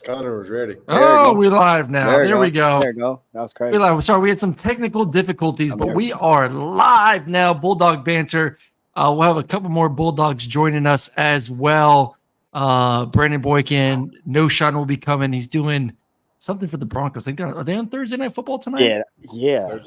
Connor was ready. Oh, we're live now. There we go. There you go. That was crazy. We're live. Sorry, we had some technical difficulties, but we are live now. Bulldog Banter. We'll have a couple more Bulldogs joining us as well. Brandon Boykin, No Sean will be coming. He's doing something for the Broncos. I think are they on Thursday Night Football tonight? Yeah.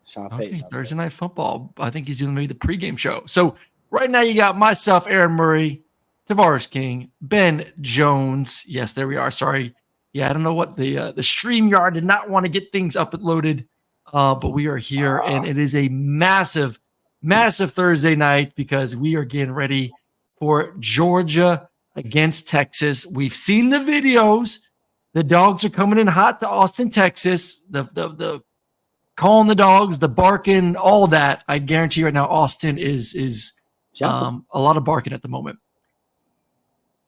Sean Payton. Okay, Thursday Night Football. I think he's doing maybe the pregame show. So right now you got myself, Aaron Murray, Tavarres King, Ben Jones. Yes, there we are. Sorry. Yeah, I don't know what the StreamYard did not want to get things uploaded, but we are here, and it is a massive, massive Thursday night because we are getting ready for Georgia against Texas. We've seen the videos. The Dogs are coming in hot to Austin, Texas. The calling the dogs, the barking, all that. I guarantee you right now, Austin is a lot of barking at the moment.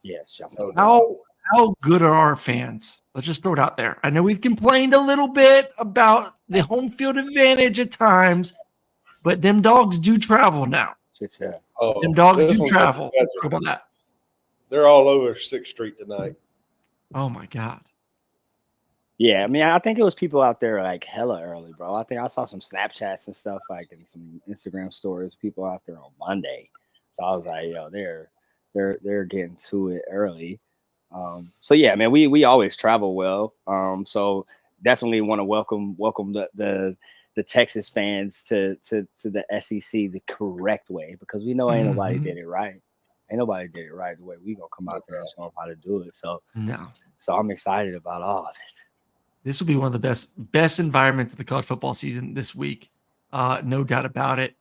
Yes. How good are our fans? Let's just throw it out there. I know we've complained a little bit about the home field advantage at times, but them dogs do travel now. Them dogs do travel. How about that? They're all over 6th Street tonight. Oh, my God. Yeah, I mean, I think it was people out there like hella early, bro. I think I saw some Snapchats and stuff, like, and some Instagram stories, people out there on Monday. So I was like, yo, they're getting to it early. So yeah, man, we always travel well. So definitely want to welcome the Texas fans to the SEC the correct way, because we know ain't nobody did it right. Ain't nobody did it right the way we gonna come out there and show them how to do it. So I'm excited about all of it. This will be one of the best environments of the college football season this week. No doubt about it.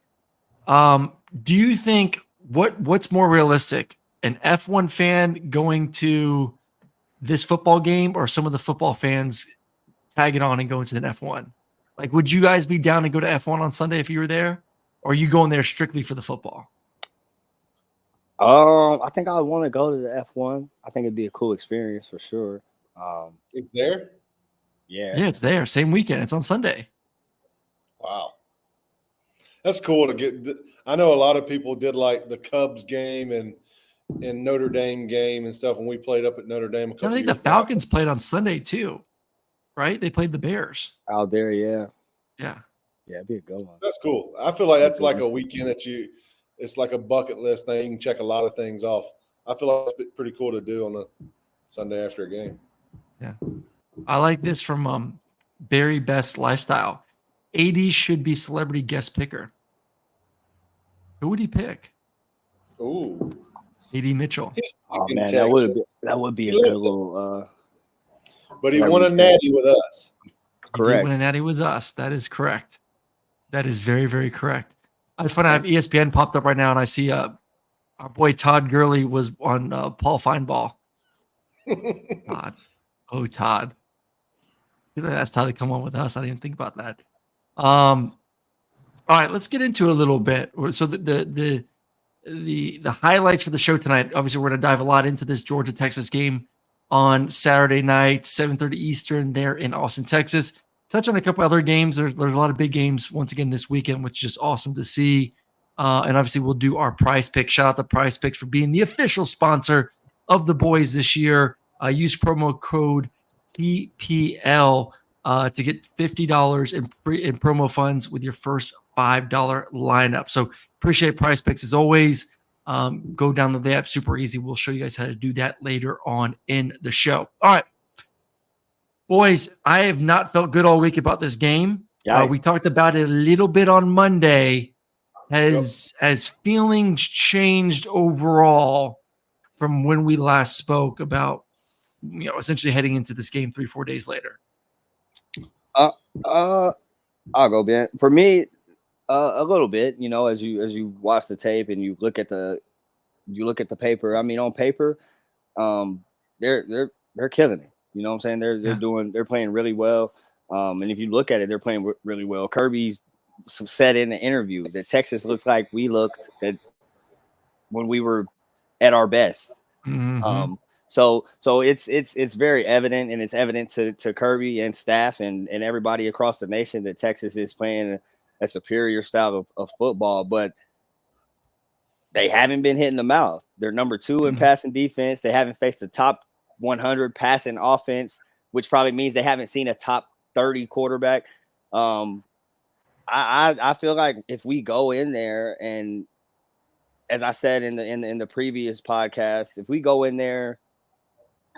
Do you think what's more realistic? An F1 fan going to this football game, or some of the football fans tagging on and going to the F1? Like, would you guys be down to go to F1 on Sunday if you were there? Or are you going there strictly for the football? I think I would want to go to the F1. I think it'd be a cool experience for sure. It's there? Yeah, it's there. Same weekend. It's on Sunday. Wow. That's cool to get. I know a lot of people did like the Cubs game and Notre Dame game and stuff when we played up at Notre Dame. I think the Falcons played on Sunday too, right? They played the Bears out there. Yeah, it'd be a good one. That's cool. I feel like that's like a weekend that it's like a bucket list thing. You can check a lot of things off. I feel like it's pretty cool to do on a Sunday after a game. Yeah, I like this from Barry Best Lifestyle. AD should be celebrity guest picker. Who would he pick? Ooh. AD Mitchell. Oh man, that would be a good little. But he won a natty with us. Correct. He won a natty with us. That is correct. That is very, very correct. I just want to have ESPN popped up right now, and I see our boy Todd Gurley was on Paul Feinball. Todd. Oh, Todd. That's Todd to come on with us. I didn't even think about that. All right, let's get into a little bit. So the highlights for the show tonight. Obviously, we're going to dive a lot into this Georgia-Texas game on Saturday night, 7:30 Eastern there in Austin, Texas. Touch on a couple other games. There's a lot of big games once again this weekend, which is awesome to see. And obviously, we'll do our PrizePicks. Shout out to PrizePicks for being the official sponsor of the boys this year. Use promo code TPL to get $50 in promo funds with your first $5 lineup. So appreciate PrizePicks as always. Go download the app, super easy. We'll show you guys how to do that later on in the show. All right, boys, I have not felt good all week about this game. We talked about it a little bit on Monday. Has feelings changed overall from when we last spoke about, essentially heading into this game 3-4 days later? I'll go, Ben. For me, a little bit. As you watch the tape and you look at the paper. I mean, on paper, they're killing it. You know what I'm saying? They're playing really well. And if you look at it, they're playing really well. Kirby's said in the interview that Texas looks like we looked at when we were at our best. Mm-hmm. So it's very evident, and it's evident to Kirby and staff and everybody across the nation that Texas is playing a superior style of football, but they haven't been hitting the mouth. They're number 2 in passing defense. They haven't faced the top 100 passing offense, which probably means they haven't seen a top 30 quarterback. I feel like if we go in there and, as I said in the previous podcast, if we go in there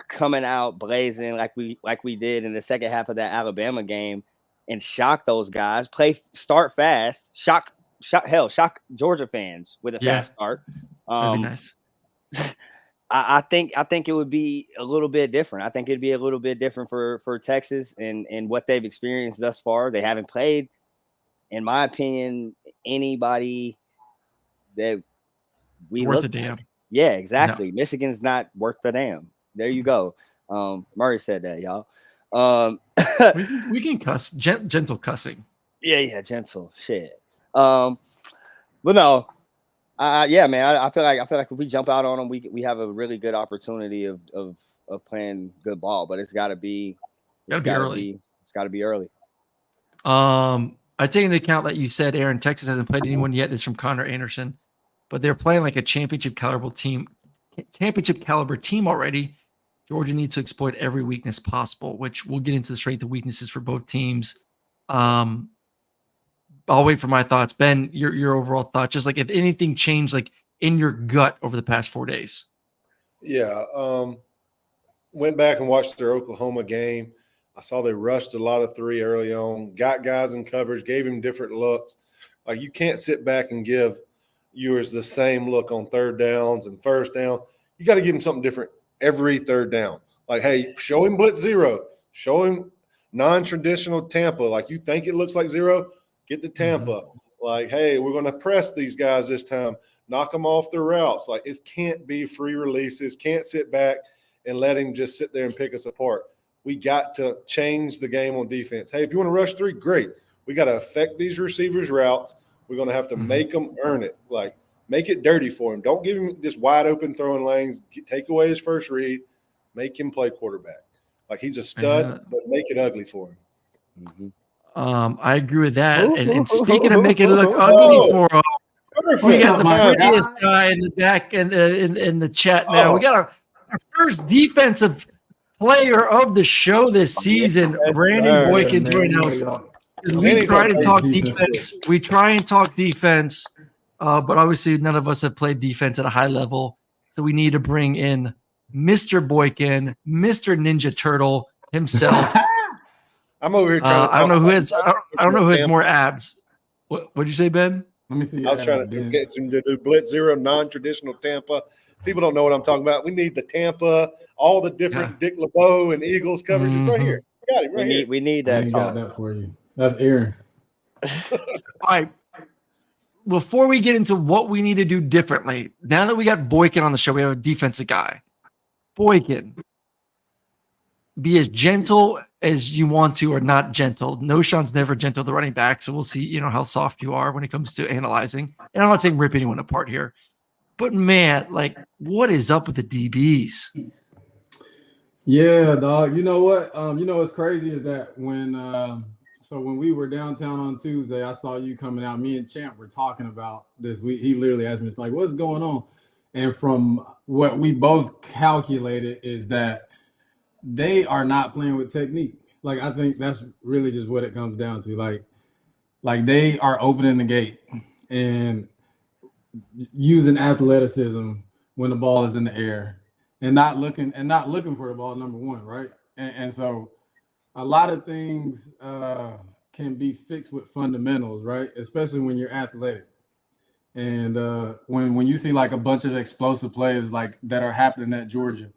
coming out blazing like we did in the second half of that Alabama game and shock those guys, start fast, shock Georgia fans with a fast start. That'd be nice. I think it would be a little bit different. I think it'd be a little bit different for Texas and what they've experienced thus far. They haven't played, in my opinion, anybody that we worth look a damn. like. Yeah, exactly. No. Michigan's not worth the damn. There you go. Murray said that, y'all. We can cuss, gentle cussing. Yeah, gentle shit. But no, yeah, man. I feel like if we jump out on them, we have a really good opportunity of playing good ball. But it's got to be early. It's got to be early. I take into account that you said, Aaron, Texas hasn't played anyone yet. This is from Connor Anderson, but they're playing like a championship caliber team already. Georgia needs to exploit every weakness possible, which we'll get into the strength and weaknesses for both teams. I'll wait for my thoughts. Ben, your overall thoughts, just like if anything changed like in your gut over the past 4 days. Yeah. Went back and watched their Oklahoma game. I saw they rushed a lot of three early on, got guys in coverage, gave him different looks. Like you can't sit back and give viewers the same look on third downs and first down. You got to give him something different every third down. Like, hey, show him blitz zero. Show him non-traditional Tampa. Like you think it looks like zero, get the Tampa. Mm-hmm. Like, hey, we're going to press these guys this time. Knock them off their routes. Like it can't be free releases. Can't sit back and let him just sit there and pick us apart. We got to change the game on defense. Hey, if you want to rush three, great. We got to affect these receivers' routes. We're going to have to make them earn it. Like, make it dirty for him. Don't give him this wide open throwing lanes. Take away his first read. Make him play quarterback. Like, he's a stud, but make it ugly for him. Mm-hmm. I agree with that. And speaking of making it look ugly for him, we got the prettiest guy in the back and in the chat now. We got our first defensive player of the show this season, Brandon Boykin, joining us. We try to talk defense. We try and talk defense, but obviously none of us have played defense at a high level. So we need to bring in Mr. Boykin, Mr. Ninja Turtle himself. I'm over here trying to I don't know who has more abs. What'd you say, Ben? Let me see. I was trying to get some to do blitz zero, non-traditional Tampa. People don't know what I'm talking about. We need the Tampa, all the different Dick LeBeau and Eagles coverages right here. We got it here. We need that. I got that for you. That's Aaron. All right. Before we get into what we need to do differently, now that we got Boykin on the show, we have a defensive guy. Boykin, be as gentle as you want to or not gentle. No, Sean's never gentle the running back, so we'll see, how soft you are when it comes to analyzing. And I'm not saying rip anyone apart here. But, man, like, what is up with the DBs? Yeah, dog. You know what? What's crazy is that when we were downtown on Tuesday, I saw you coming out. Me and Champ were talking about this. He literally asked me, it's like, what's going on? And from what we both calculated is that they are not playing with technique. Like, I think that's really just what it comes down to. Like they are opening the gate and using athleticism when the ball is in the air and not looking for the ball, number one, right? And so a lot of things can be fixed with fundamentals, right? Especially when you're athletic. And when you see like a bunch of explosive plays like that are happening at Georgia,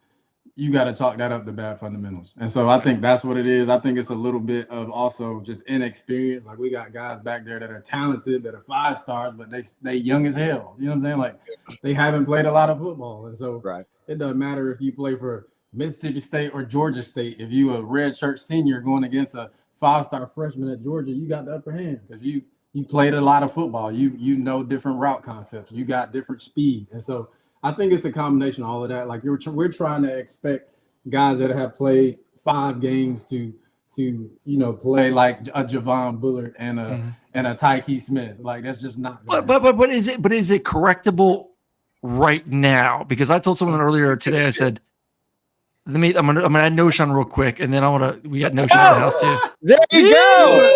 you got to chalk that up to bad fundamentals. And so I think that's what it is. I think it's a little bit of also just inexperience. Like we got guys back there that are talented, that are 5 stars, but they young as hell. You know what I'm saying? Like they haven't played a lot of football. And so It doesn't matter if you play for Mississippi State or Georgia State. If you a red shirt senior going against a 5-star freshman at Georgia, you got the upper hand because you played a lot of football. You know different route concepts. You got different speed. And so I think it's a combination of all of that. Like we're trying to expect guys that have played 5 games to play like a Javon Bullard and a Tyke Smith. Like that's just not. But is it correctable right now? Because I told someone earlier today, I said I'm gonna add Noshan real quick, and then we got Noshan in the house too. There you go.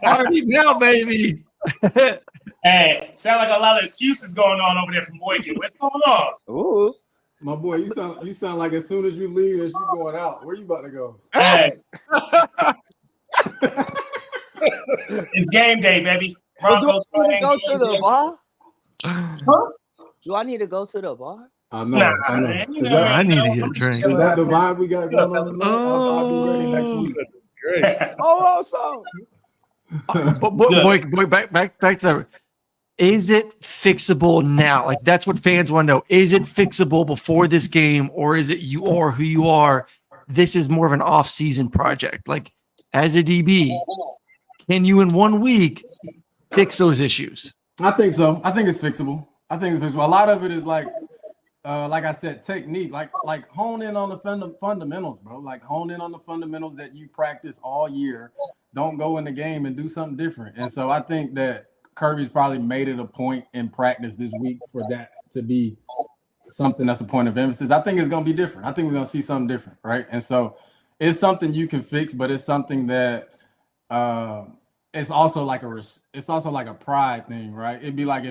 Party now, baby. Hey, sound like a lot of excuses going on over there from Boykin. What's going on? Ooh. My boy, you sound like as soon as you leave, as you going out. Where you about to go? Hey. It's game day, baby. Broncos Do I need to go to the bar? Huh? Do I need to go to the bar? I know. Nah, I know. man, I need to get a drink. Is that the vibe we got going on tonight? I'll be ready next week. Great. Also. Boy, back to that. Is it fixable now? Like that's what fans want to know. Is it fixable before this game, or is it you are who you are? This is more of an off-season project. Like as a DB, can you in 1 week fix those issues? I think so. I think it's fixable. A lot of it is like I said, technique. Like hone in on the fundamentals, bro. Like hone in on the fundamentals that you practice all year. Don't go in the game and do something different. And so I think that Kirby's probably made it a point in practice this week for that to be something that's a point of emphasis. I think it's going to be different. I think we're going to see something different, right? And so it's something you can fix, but it's something that it's also like a pride thing, right? It'd be like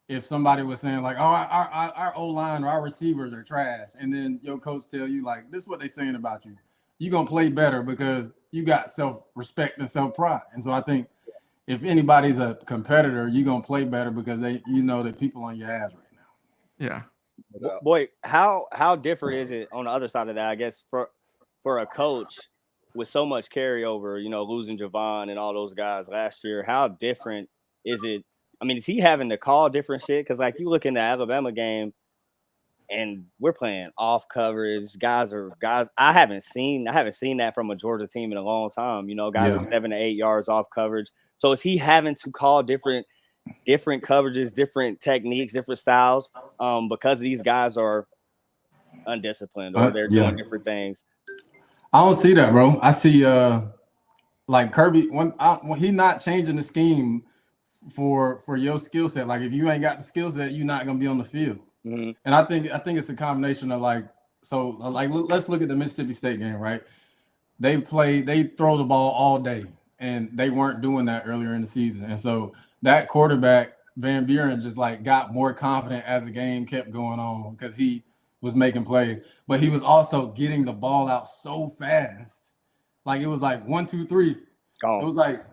if somebody was saying like, oh, our O-line or our receivers are trash, and then your coach tell you like, this is what they're saying about you. You're going to play better because you got self-respect and self-pride. And so I think if anybody's a competitor, you're going to play better because you know that people on your ass right now. Yeah. Boy, how different is it on the other side of that? I guess for a coach with so much carryover, losing Javon and all those guys last year, how different is it? I mean, is he having to call different shit? Because like you look in the Alabama game, and we're playing off coverage. Guys. I haven't seen that from a Georgia team in a long time. Guys are 7 to 8 yards off coverage. So is he having to call different coverages, different techniques, different styles, because these guys are undisciplined or they're doing different things? I don't see that, bro. I see like Kirby when he's not changing the scheme for your skill set. Like if you ain't got the skill set, you're not gonna be on the field. Mm-hmm. And I think it's a combination of let's look at the Mississippi State game, right? They throw the ball all day, and they weren't doing that earlier in the season. And so that quarterback, Van Buren, just like got more confident as the game kept going on because he was making plays, but he was also getting the ball out so fast. Like it was like 1, 2, 3. Gone. It was like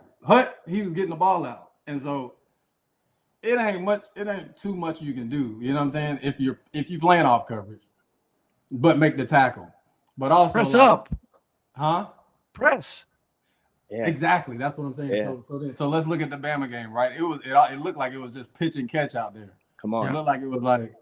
he was getting the ball out. And so it ain't too much you can do. You know what I'm saying? If you're playing off coverage, but make the tackle. But also press up. Huh? Press. Yeah. Exactly. That's what I'm saying. Yeah. So let's look at the Bama game, right? It looked like it was just pitch and catch out there. Come on. It looked like it was like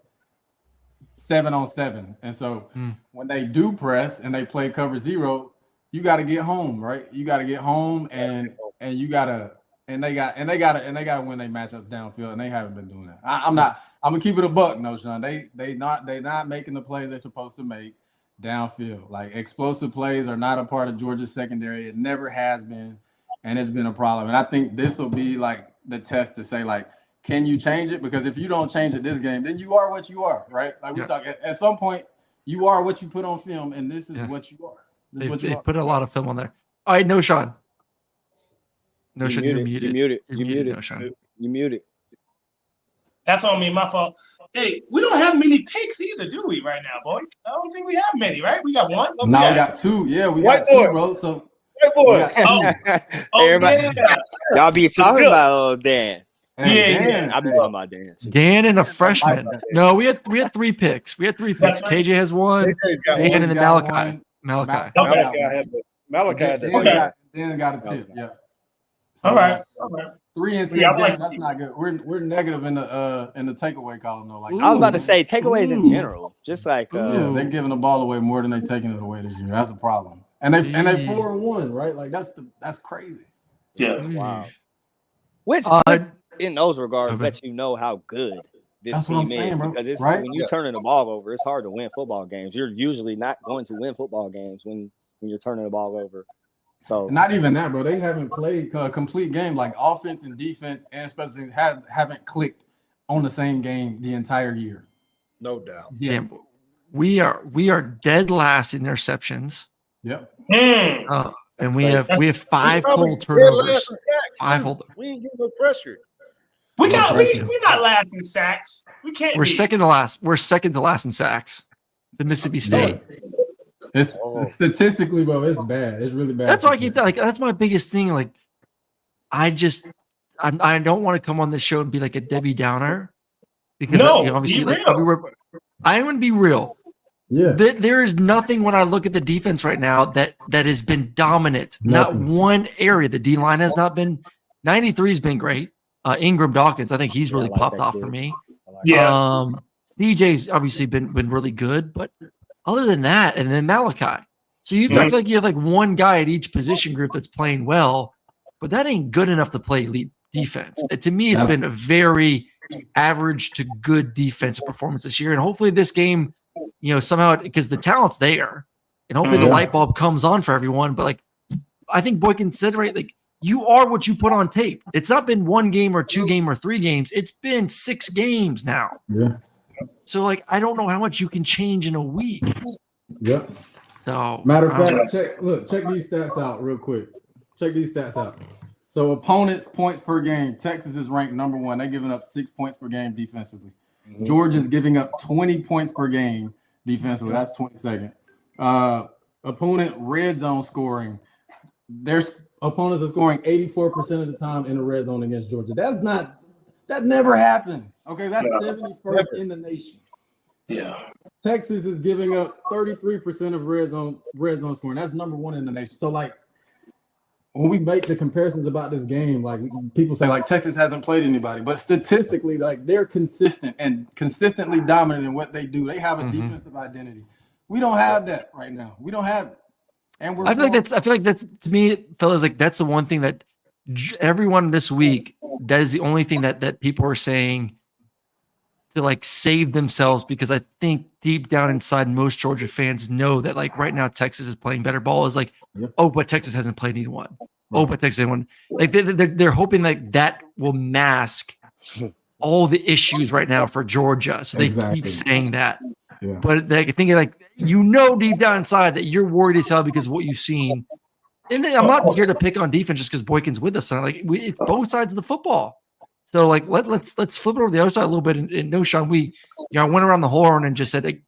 7-on-7. And so when they do press and they play cover 0, you got to get home, right? You got to get home and you got to and they got to win their matchups downfield, and they haven't been doing that. I'm gonna keep it a buck, no, Sean. They not making the plays they're supposed to make downfield. Like explosive plays are not a part of Georgia's secondary. It never has been, and it's been a problem. And I think this will be like the test to say, like, can you change it? Because if you don't change it this game, then you are what you are, right? Like we talk at some point, you are what you put on film, and this is what you are. They put a lot of film on there. All right, no, Sean. No, Sean, you're muted. You're muted. No, Sean. You're muted. That's on me, my fault. Hey, we don't have many picks either, do we, right now, boy? I don't think we have many, right? We got one. We got 2. Yeah, we got 2, bro. So white boy. Everybody, y'all be talking about Dan. Yeah. I'll be talking about Dan. Dan and a freshman. No, we had 3 picks. KJ has 1. Dan and then Malachi. Malachi. Dan got a tip. Yeah. So all right. 3 and 6. That's not good. We're negative in the takeaway column though. Like I was about to say takeaways in general, just like they're giving the ball away more than they're taking it away this year. That's a problem. And they 4-1, right? Like that's crazy. Yeah. Wow. Which in those regards lets you know how good this team is, because it's when you're turning the ball over, it's hard to win football games. You're usually not going to win football games when you're turning the ball over. So not even that, bro. They haven't played a complete game. Like offense and defense and special teams haven't clicked on the same game the entire year. No doubt. Yeah. we are dead last in interceptions. Yep. And we have 5 Probably cold dead turnovers. last in sacks, 5 too. hold. We ain't getting no pressure. We're pressure. not last in sacks. We can't We're be. second to last. We're second to last in sacks. The Mississippi State. It's statistically, bro, it's bad. It's really bad. That's why I keep like that's my biggest thing. Like, I don't want to come on this show and be like a Debbie Downer because obviously, like, I want to be real. Yeah. There is nothing when I look at the defense right now that has been dominant. Nothing. Not one area. The D line has not been. 93 has been great. Ingram Dawkins, I think he's really popped off for me. Yeah. CJ's obviously been really good, but other than that, and then Malachi. So I feel like you have like one guy at each position group that's playing well, but that ain't good enough to play elite defense. To me, it's been a very average to good defensive performance this year, and hopefully this game, somehow because the talent's there, and hopefully the light bulb comes on for everyone. But like, I think Boykin said right, like, you are what you put on tape. It's not been 1 game or 2 game or 3 games. It's been 6 games now. Yeah. So like, I don't know how much you can change in a week. Yeah. So matter of fact, check these stats out real quick. Check these stats out. So opponents' points per game. Texas is ranked number 1. They're giving up 6 points per game defensively. Georgia's giving up 20 points per game defensively. That's 22nd. Opponent red zone scoring. There's opponents are scoring 84% of the time in the red zone against Georgia. That never happens. Okay, that's 71st in the nation. Yeah. Texas is giving up 33% of red zone scoring. That's number 1 in the nation. So like when we make the comparisons about this game, like people say like Texas hasn't played anybody, but statistically, like they're consistent and consistently dominant in what they do. They have a defensive identity. We don't have that right now. We don't have it. And I feel like that's to me, fellas, like that's the one thing that everyone this week, that is the only thing that people are saying to like save themselves, because I think deep down inside most Georgia fans know that like right now Texas is playing better ball. Is like, oh, but Texas hasn't played anyone. Oh, but Texas hasn't won. Like they're hoping like that will mask all the issues right now for Georgia. So they keep saying that. Yeah. But I think like deep down inside that you're worried as hell because of what you've seen. And I'm not here to pick on defense just because Boykin's with us. Like it's both sides of the football. So like let's flip it over the other side a little bit. And no, Sean, I went around the horn and just said, like,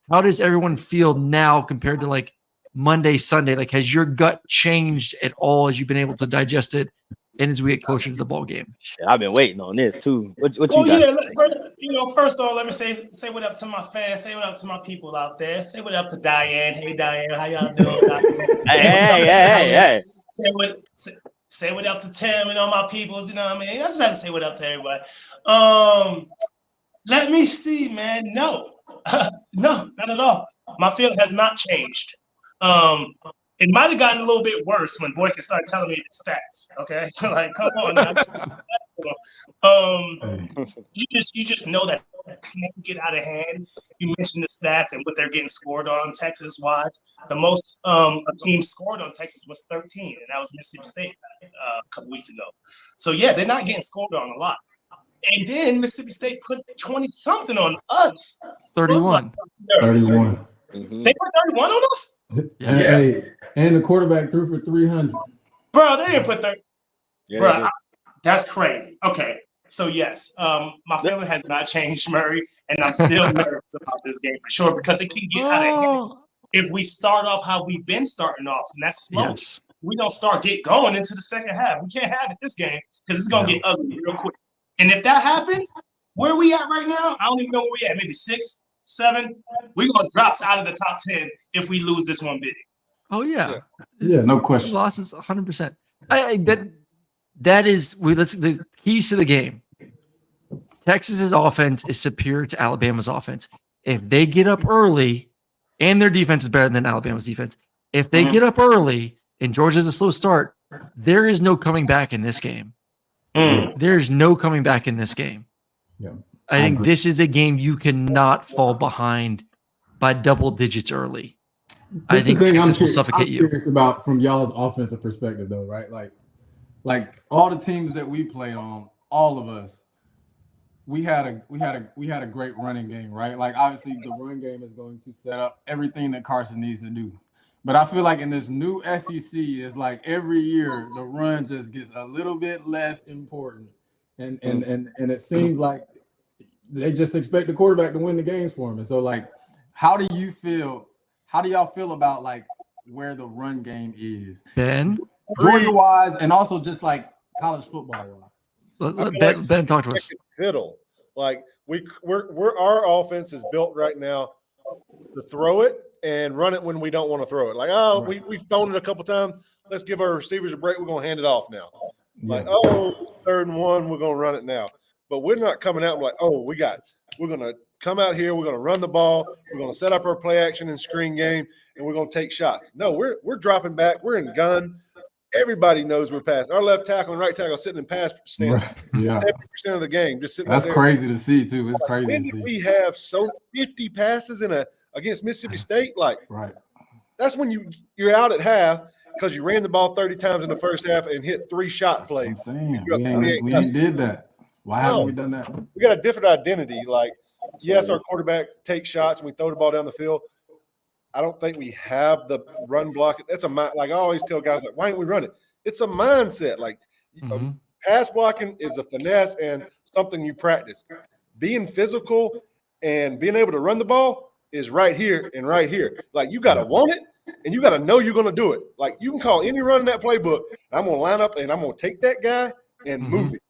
how does everyone feel now compared to like Monday, Sunday? Like, has your gut changed at all as you've been able to digest it and as we get closer to the ball game? Shit, I've been waiting on this too. What you got? First of all, let me say what up to my fans. Say what up to my people out there. Say what up to Diane. Hey, Diane, how y'all doing? hey. Say what up to Tim and all my peoples. You know what I mean? I just have to say what up to everybody. Let me see, man. No, no, not at all. My feeling has not changed. It might have gotten a little bit worse when Boykin started telling me the stats. Okay, like come on now. You just know that can get out of hand. You mentioned the stats and what they're getting scored on Texas wise. The most a team scored on Texas was 13, and that was Mississippi State a couple weeks ago. So yeah, they're not getting scored on a lot. And then Mississippi State put 20 something on us. 31. 31. They put 31 on us. And the quarterback threw for 300. Bro, they didn't put 30. Bro, that's crazy. Okay. So yes, my feeling has not changed, Murray, and I'm still nervous about this game for sure because it can get out of hand if we start off how we've been starting off, and that's slow. Yes. We don't get going into the second half. We can't have this game because it's gonna get ugly real quick. And if that happens, where we at right now? I don't even know where we at. Maybe 6, 7. We're gonna drop out of the top 10 if we lose this one big. Oh yeah, no question. Losses 100%. That is the keys to the game. Texas's offense is superior to Alabama's offense. If they get up early, and their defense is better than Alabama's defense, if they get up early and Georgia's a slow start, there is no coming back in this game. There's no coming back in this game. Yeah, I think this is a game you cannot fall behind by double digits early. I think Texas will suffocate you. I'm curious about from y'all's offensive perspective, though, right? Like all the teams that we played on, all of us, we had a great running game, right? Like obviously the run game is going to set up everything that Carson needs to do. But I feel like in this new SEC, it's like every year the run just gets a little bit less important. And it seems like they just expect the quarterback to win the games for them. And so like, how do y'all feel about like where the run game is? Ben? Georgia wise and also just like college football wise. Let Ben talk to us. Fiddle. Like we're our offense is built right now to throw it and run it when we don't want to throw it. Like, we've thrown it a couple times. Let's give our receivers a break. We're going to hand it off now. Like, it's 3rd and 1. We're going to run it now. But we're not coming out like, we're going to come out here. We're going to run the ball. We're going to set up our play action and screen game, and we're going to take shots. No, we're dropping back. We're in gun. Everybody knows we're passing. Our left tackle and right tackle sitting in pass stance. Right. Yeah. 70% of the game just sitting. That's there. crazy to see too. It's crazy When to did see. we have 50 passes against Mississippi State? Like, Right. That's when you're out at half because you ran the ball 30 times in the first half and hit 3 shot plays. I'm saying we ain't did that. Why haven't we done that? We got a different identity. Like, yes, our quarterback takes shots and we throw the ball down the field. I don't think we have the run block. That's like I always tell guys, like, why ain't we running? It's a mindset. Like, pass blocking is a finesse and something you practice. Being physical and being able to run the ball is right here and right here. Like, you got to want it and you got to know you're going to do it. Like, you can call any run in that playbook. I'm going to line up and I'm going to take that guy and move it.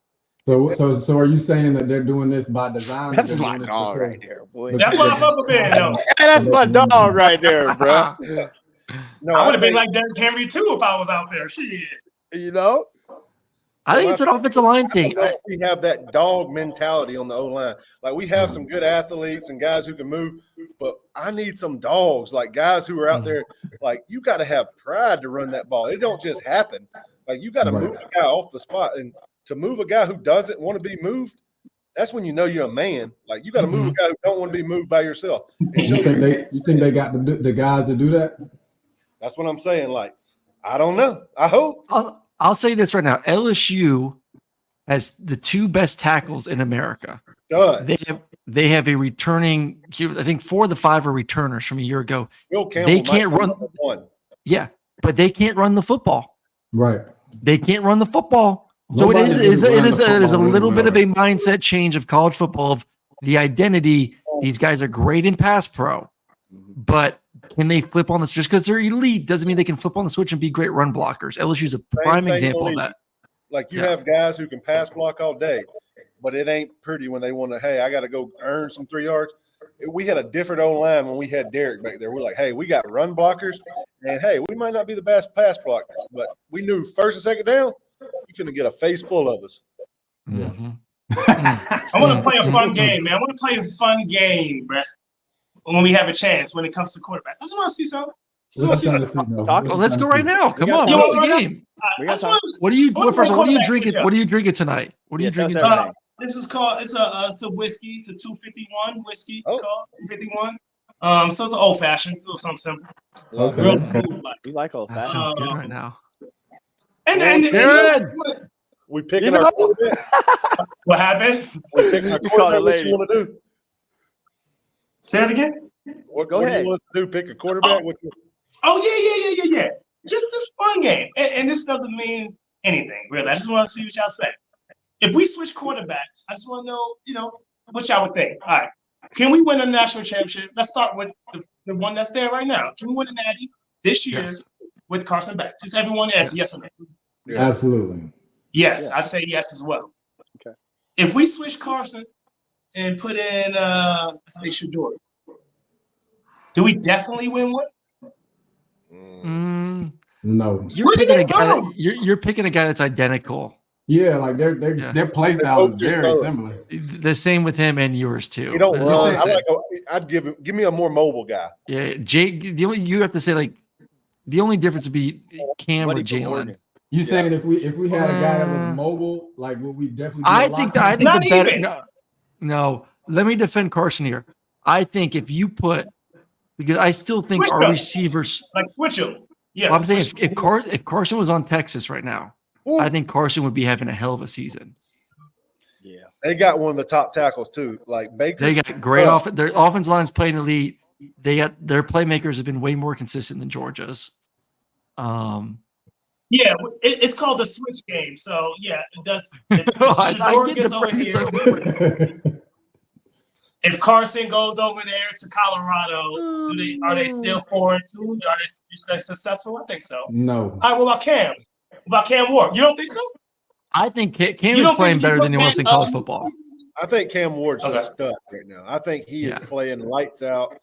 So are you saying that they're doing this by design? That's my dog right there, boy. That's why I'm up a bit, though. That's my dog right there, bro. No, I would have been like Derrick Henry too if I was out there. Shit. You know? I think it's an offensive line thing. We have that dog mentality on the O-line. Like, we have some good athletes and guys who can move, but I need some dogs, like guys who are out there. Like, you got to have pride to run that ball. It don't just happen. Like, you got to move a guy off the spot. And to move a guy who doesn't want to be moved, that's when you know you're a man. Like, you got to move a guy who don't want to be moved by yourself. You think they got the guys to do that? That's what I'm saying. Like, I don't know. I hope. I'll say this right now. LSU has the 2 best tackles in America. They have a returning. I think 4 of the 5 are returners from a year ago. They can't run. Yeah, but they can't run the football. Right. They can't run the football. So it is a little bit of a mindset change of college football, of the identity. These guys are great in pass pro, but can they flip on this? Just because they're elite doesn't mean they can flip on the switch and be great run blockers. LSU's a prime example of that. Like, you have guys who can pass block all day, but it ain't pretty when they want to, hey, I got to go earn some 3 yards. We had a different O-line when we had Derek back there. We're like, hey, we got run blockers, and hey, we might not be the best pass blockers, but we knew 1st and 2nd down, you're going to get a face full of us. Yeah. I want to play a fun game, man. I want to play a fun game, bro. When we have a chance, when it comes to quarterbacks, I just want to see something. Let's go right now. Come on, what's the game? What are you drinking? What are you drinking tonight? What are you drinking tonight? This is called. It's a whiskey. It's a 251 whiskey. It's called 251. So it's an old fashioned. A little something simple. Okay. Real smooth. You like old That fashioned? sounds good right now. And We picking our quarterback. What happened? We picking our quarterback. What you want to do? Say it again. What do you want to do? Pick a quarterback? Yeah. Just this fun game. And this doesn't mean anything, really. I just want to see what y'all say. If we switch quarterbacks, I just want to know, what y'all would think. All right. Can we win a national championship? Let's start with the one that's there right now. Can we win a natty this year with Carson back? Just everyone answer yes or no. Yeah. Absolutely. Yes, I say yes as well. Okay. If we switch Carson and put in, let's say, Shador, do we definitely win one? No. You're picking a guy that's identical. Yeah, like their play style is very similar. The same with him and yours too. You don't run. I'd give me a more mobile guy. Yeah, Jake. You have to say, like, the only difference would be Cam or Jalen. You saying if we had a guy that was mobile, like would we definitely? I think the better. No, let me defend Carson here. I think if you put, because I still think Switch our them. receivers. Like switch them. Yeah. Well, I'm saying if Carson was on Texas right now, I think Carson would be having a hell of a season. Yeah. They got one of the top tackles too. Like Baker. They got great offense. Their offense line's playing elite. They got their playmakers have been way more consistent than Georgia's. Yeah, it's called the switch game. So yeah, it does. If I Shador get gets the over premise here, of it. if Carson goes over there to Colorado, are they still 4-2? Are they successful? I think so. No. All right, what about Cam? What about Cam Ward? You don't think so? I think Cam You is don't playing think better he than he was in put college Cam- football. I think Cam Ward's Okay. a stud right now. I think he is Yeah. playing lights out.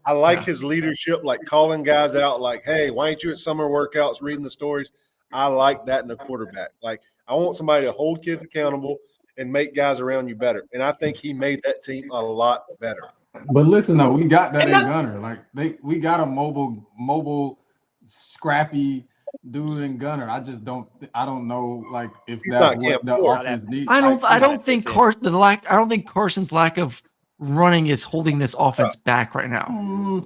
I like his leadership, like calling guys out, like, hey, why ain't you at summer workouts reading the stories? I like that in a quarterback. Like, I want somebody to hold kids accountable and make guys around you better. And I think he made that team a lot better. But listen, though, we got that in Gunner. Like we got a mobile, scrappy dude in Gunner. I don't know, like if that's what the offense needs. I don't think Carson's lack of running is holding this offense back right now.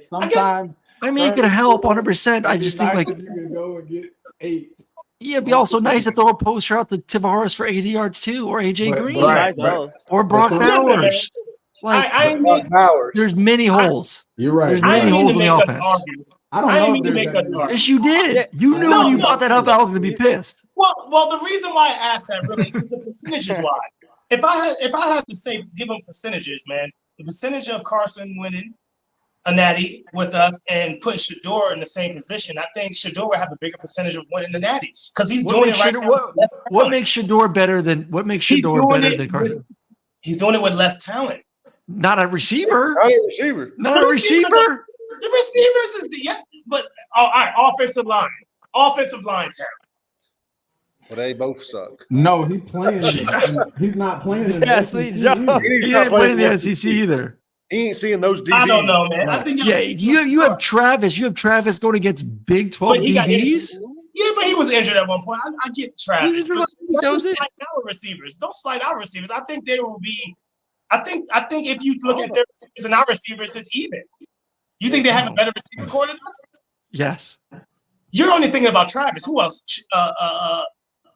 Sometimes. I mean, it could help 100%. I just think like you can go and get 8. Yeah, it'd be also nice to throw a poster out to Tavarres for 80 yards too, or AJ Green, or Brock Bowers. Like, there's many holes. You're right. There's many holes in the offense. I don't know. Yes, you did. You knew when you brought that up, I was going to be pissed. Well, the reason why I asked that really is the percentages why. If I had to say, give them percentages, man, the percentage of Carson winning a natty with us and putting Shador in the same position, I think Shador would have a bigger percentage of winning the natty because he's doing it right now. What makes Shador better than Carson? He's doing it with less talent. Not a receiver. Not a receiver. Not a receiver. The receivers is but all right, offensive line talent. Well, they both suck. No, he's playing. He's not playing in the SEC. He's not playing in the SEC either. He ain't seeing those DBs. I don't know, man. I think you have Travis. You have Travis going against Big 12 DBs. Yeah, but he was injured at one point. I get Travis. Don't slight our receivers. I think they will be. I think if you look at their receivers and our receivers, it's even. You think they have a better receiver core than us? Yes. You're only thinking about Travis. Who else?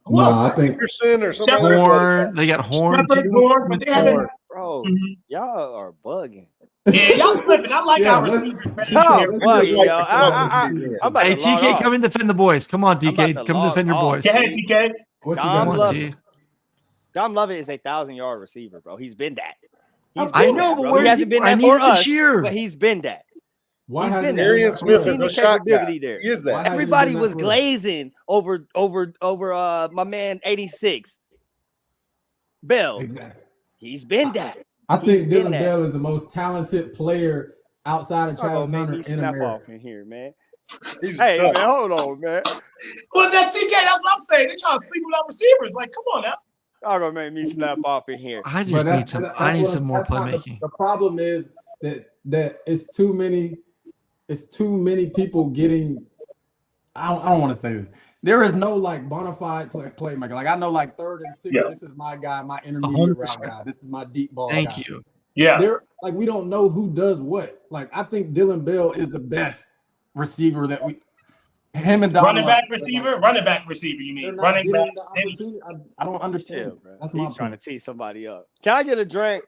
Who else? I think Anderson or something. Horn. They got Horn. But they haven't. Bro, y'all are bugging. Yeah, y'all slipping. I like our receivers. Hey, TK, come and defend the boys. Come on, TK. Come defend your boys. Go ahead, TK. Dom Lovett is a 1,000-yard receiver, bro. He's been that. I know, but he hasn't been that for us, but he's been that. Why he's hasn't been Darian Smith seen the capability there? He is that. Everybody was glazing over my man 86 Bell. Exactly. He's been that. I think Dylan Bell is the most talented player outside of Travis Hunter in snap America. Off in here, man. Hey, man, hold on, man. Well, that TK, that's what I'm saying. They're trying to sleep with our receivers. Like, come on now. Y'all gonna make me snap off in here. I just need some more playmaking. The problem is that it's too many people getting. I don't want to say this. There is no like bona fide playmaker. Like I know, like 3rd and 6. This is my guy, my intermediate route guy. This is my deep ball. Thank you. Yeah. They're like we don't know who does what. Like I think Dylan Bell is the best receiver that we. Him and Don running back receiver. You mean running back? I don't understand. Yeah, That's He's trying to tee somebody up. Can I get a drink?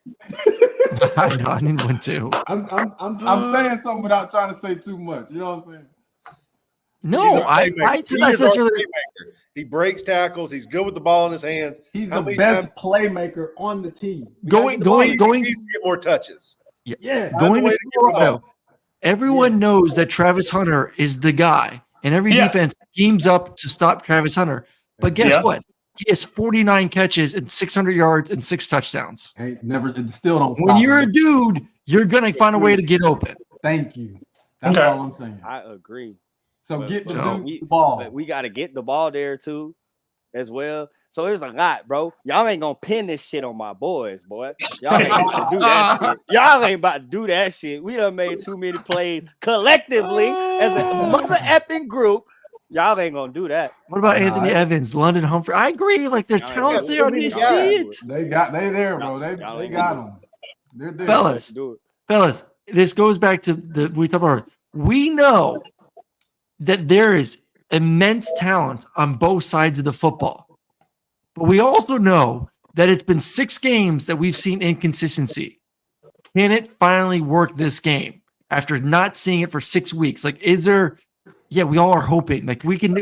I know. I need one too. I'm saying something without trying to say too much. You know what I'm saying? No, I said he breaks tackles. He's good with the ball in his hands. He's the best playmaker on the team. He needs to get more touches. Yeah. Going to Colorado, everyone knows that Travis Hunter is the guy. And every defense teams up to stop Travis Hunter. But guess what? He has 49 catches and 600 yards and 6 touchdowns. Still don't stop. When you're a dude, you're going to find a way to get open. Thank you. That's all I'm saying. I agree. So get the ball. But we got to get the ball there too as well. So there's a lot, bro. Y'all ain't going to pin this shit on my boys, boy. Y'all ain't about to do that shit. Y'all ain't about to do that shit. We done made too many plays collectively as a mother effing group. Y'all ain't going to do that. What about Anthony Evans, London Humphrey? I agree. Like, their talents there. I need to see it. They there, bro. They got them. They're there. Fellas, this goes back to we talked about. We know that there is immense talent on both sides of the football. But we also know that it's been 6 games that we've seen inconsistency. Can it finally work this game after not seeing it for 6 weeks? Like, is there? Yeah, we all are hoping. Like, we can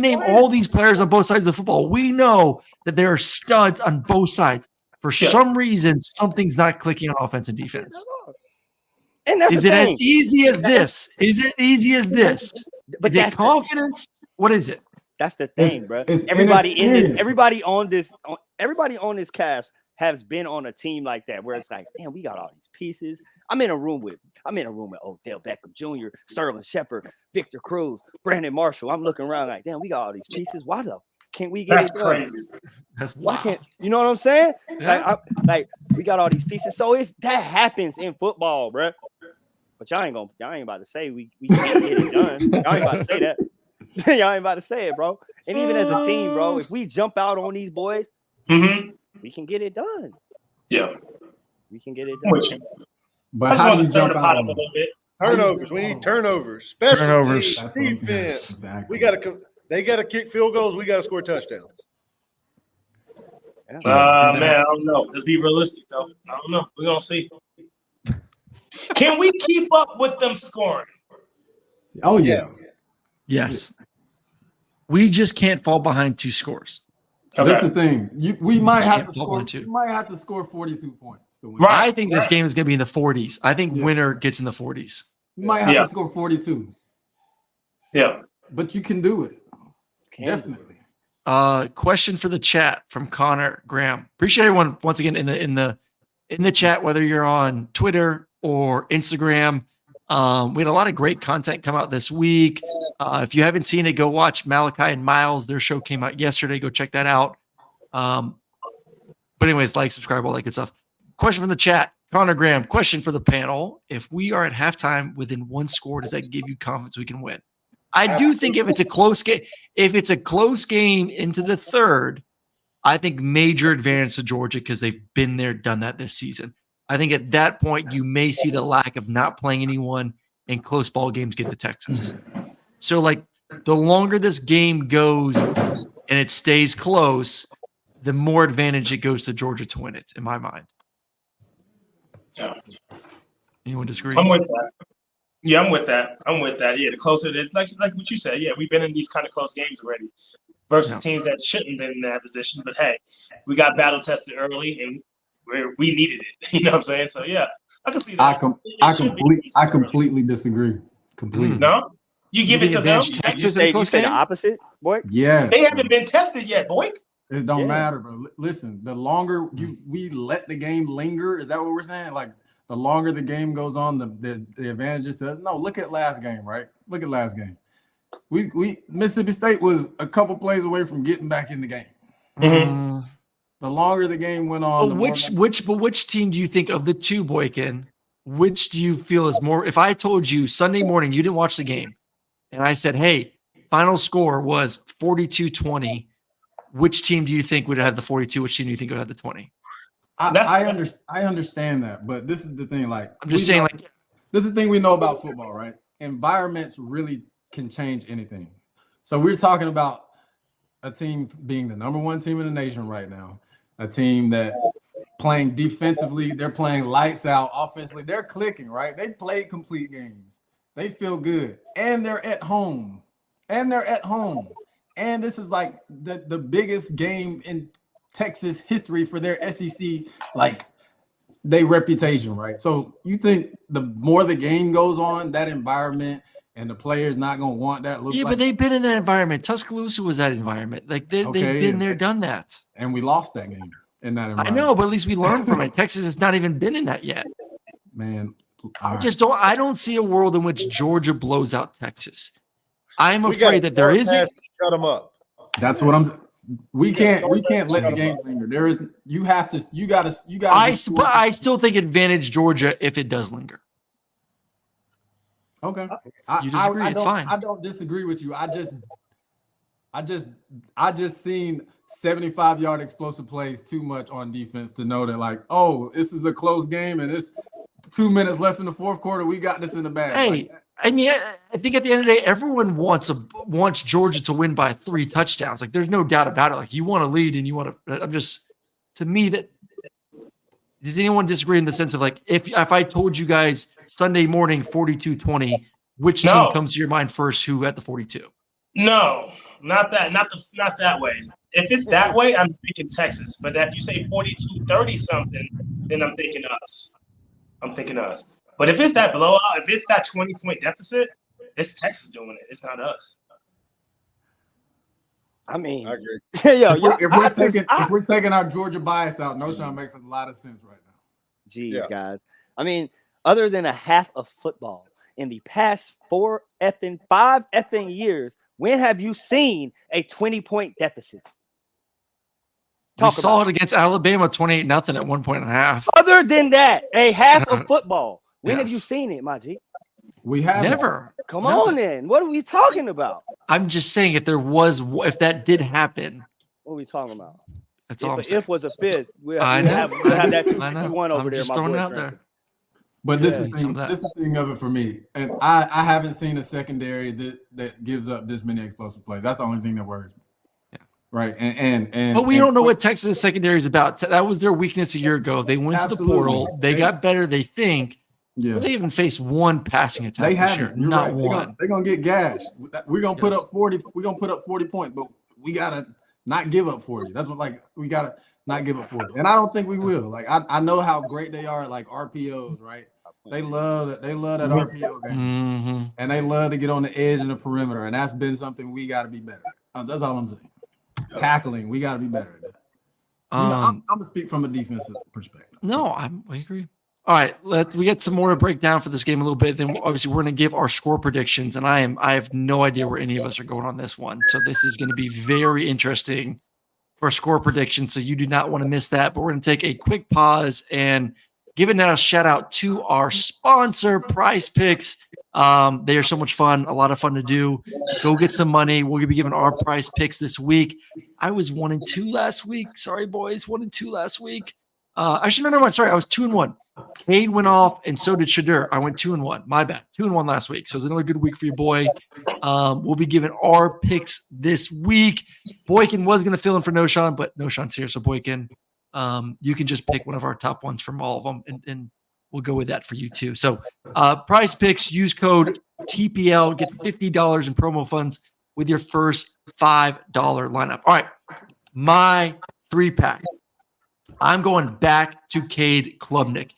name all these players on both sides of the football. We know that there are studs on both sides. For some reason, something's not clicking on offense and defense. And that's is the it thing. as easy as this? Is it easy as this? But is that's it confidence? What is it? That's the thing, bro. It's Everybody in this, inexperience. everybody on this cast has been on a team like that where it's like, damn, we got all these pieces. I'm in a room with Odell Beckham Jr., Sterling Shepard, Victor Cruz, Brandon Marshall. I'm looking around like, damn, we got all these pieces. Why the can't we get That's it done? crazy. That's Why wild. can't you know what I'm saying? Yeah. Like we got all these pieces. So that happens in football, bro. But y'all ain't about to say we can't get it done. Y'all ain't about to say that. Y'all ain't about to say it, bro. And even as a team, bro, if we jump out on these boys, we can get it done. Yeah. We can get it done. But I just how want do to you stir jump the out pot on up a them? little bit. Turnovers. We need turnovers. Special Turnovers. teams, That's what I'm saying. defense. Exactly. They got to kick field goals. We got to score touchdowns. Man, I don't know. Let's be realistic, though. I don't know. We're gonna see. Can we keep up with them scoring? Oh yeah. Yes. We just can't fall behind 2 scores. That's the thing. We might have to Can't fall score. behind 2. We might have to score 42 points to win. Right. I think this game is going to be in the 40s. I think Yeah. winner gets in the 40s. You might have to score 42. Yeah. But you can do it. Definitely. Question for the chat from Connor Graham. Appreciate everyone once again in the chat, whether you're on Twitter or Instagram. We had a lot of great content come out this week. If you haven't seen it, go watch Malachi and Miles. Their show came out yesterday. Go check that out. But anyways, like, subscribe, all that good stuff. Question from the chat. Connor Graham, question for the panel. If we are at halftime within 1 score, does that give you confidence we can win? I do think if it's a close game into the third, I think major advantage to Georgia because they've been there, done that this season. I think at that point, you may see the lack of not playing anyone and close ball games get to Texas. So, like, the longer this game goes and it stays close, the more advantage it goes to Georgia to win it, in my mind. Yeah. Anyone disagree? I'm with that. Yeah, I'm with that. Yeah, the closer it is, like what you said. Yeah, we've been in these kind of close games already versus teams that shouldn't have been in that position. But hey, we got battle tested early and we needed it. You know what I'm saying? So yeah, I can see that. I completely disagree. Completely. No, you give it to them. Texas You in a say close the game? opposite, boy. Yeah. They haven't been tested yet, boy. It don't matter, bro. Listen, the longer we let the game linger, is that what we're saying? Like, the longer the game goes on, the advantages to us. No, look at last game, right? Look at last game. We Mississippi State was a couple plays away from getting back in the game. Mm-hmm. The longer the game went on, which team do you think of the 2, Boykin? Which do you feel is more? If I told you Sunday morning you didn't watch the game, and I said, "Hey, final score was 42-20," which team do you think would have the 42? Which team do you think would have the 20? I understand that, but this is the thing. Like, I'm just saying, this is the thing we know about football, right? Environments really can change anything. So we're talking about a team being the number 1 team in the nation right now, a team that playing defensively, they're playing lights out. Offensively, they're clicking, right? They played complete games. They feel good, and they're at home, and this is like the biggest game in Texas history for their SEC, like, their reputation, right? So you think the more the game goes on, that environment and the players not gonna want that. But they've been in that environment. Tuscaloosa was that environment. Like, they've been there, done that, and we lost that game in that environment. I know, but at least we learned from it. Texas has not even been in that yet. Man, I don't see a world in which Georgia blows out Texas. I'm afraid that there isn't. Shut them up. That's what I'm. We can't let the game linger. There is. You gotta. I still think advantage Georgia if it does linger. Okay. You disagree? It's fine. I don't disagree with you. I just seen 75-yard explosive plays too much on defense to know that, like, oh, this is a close game and it's 2 minutes left in the fourth quarter. We got this in the bag. Hey, I mean, I think at the end of the day, everyone wants Georgia to win by 3 touchdowns. Like, there's no doubt about it. Like, you want to lead and you want to. to me that does anyone disagree in the sense of like if I told you guys Sunday morning 42-20, which team comes to your mind first? Who at the 42? No, not that way. If it's that way, I'm thinking Texas. But if you say 42-30 something, then I'm thinking us. But if it's that blowout, if it's that 20-point deficit, it's Texas doing it. It's not us. I mean, I agree. If we're taking our Georgia bias out, Noshawn makes a lot of sense right now. Jeez, guys. I mean, other than a half of football in the past 5 effing years, when have you seen a 20-point deficit? We saw it against Alabama 28-0 at 1 point and a half. Other than that, a half of football. When have you seen it, my G? We have never. Come on, then. What are we talking about? I'm just saying if that did happen. What are we talking about? That's all I'm saying. If was a fifth, we'll I have that 2-1 over I'm there. just My throwing boy it out drinking. there. But this is the thing of it for me. And I haven't seen a secondary that gives up this many explosive plays. That's the only thing that worries me. Yeah. Right. And but we don't know what Texas secondary is about. That was their weakness a year ago. They went to the portal. They got better, they think. Yeah. They even faced one passing attack. They haven't. Not one. They're gonna get gashed. We're gonna put up 40. We're gonna put up 40 points, but we gotta not give up 40. That's what we gotta not give up 40. And I don't think we will. Like I know how great they are, like RPOs, right? They love that RPO game. And they love to get on the edge and the perimeter. And that's been something we gotta be better at. That's all I'm saying. Tackling, we gotta be better at that. I'm gonna speak from a defensive perspective. No, I agree. All right, we get some more to break down for this game a little bit. Then obviously we're going to give our score predictions, and I have no idea where any of us are going on this one. So this is going to be very interesting for score predictions. So you do not want to miss that. But we're going to take a quick pause and give a shout out to our sponsor, PrizePicks. They are so much fun, a lot of fun to do. Go get some money. We'll be giving our PrizePicks this week. I was 1-2 last week. Sorry, boys, 1-2 last week. Actually, no, sorry, I was 2-1. Cade went off, and so did Shadur. I went 2-1. My bad. 2-1 last week. So it's another good week for your boy. We'll be giving our picks this week. Boykin was going to fill in for Noshawn, but Noshawn's here. So Boykin, you can just pick one of our top ones from all of them, and we'll go with that for you too. So PrizePicks, use code TPL, get $50 in promo funds with your first $5 lineup. All right, my 3-pack. I'm going back to Cade Klubnik.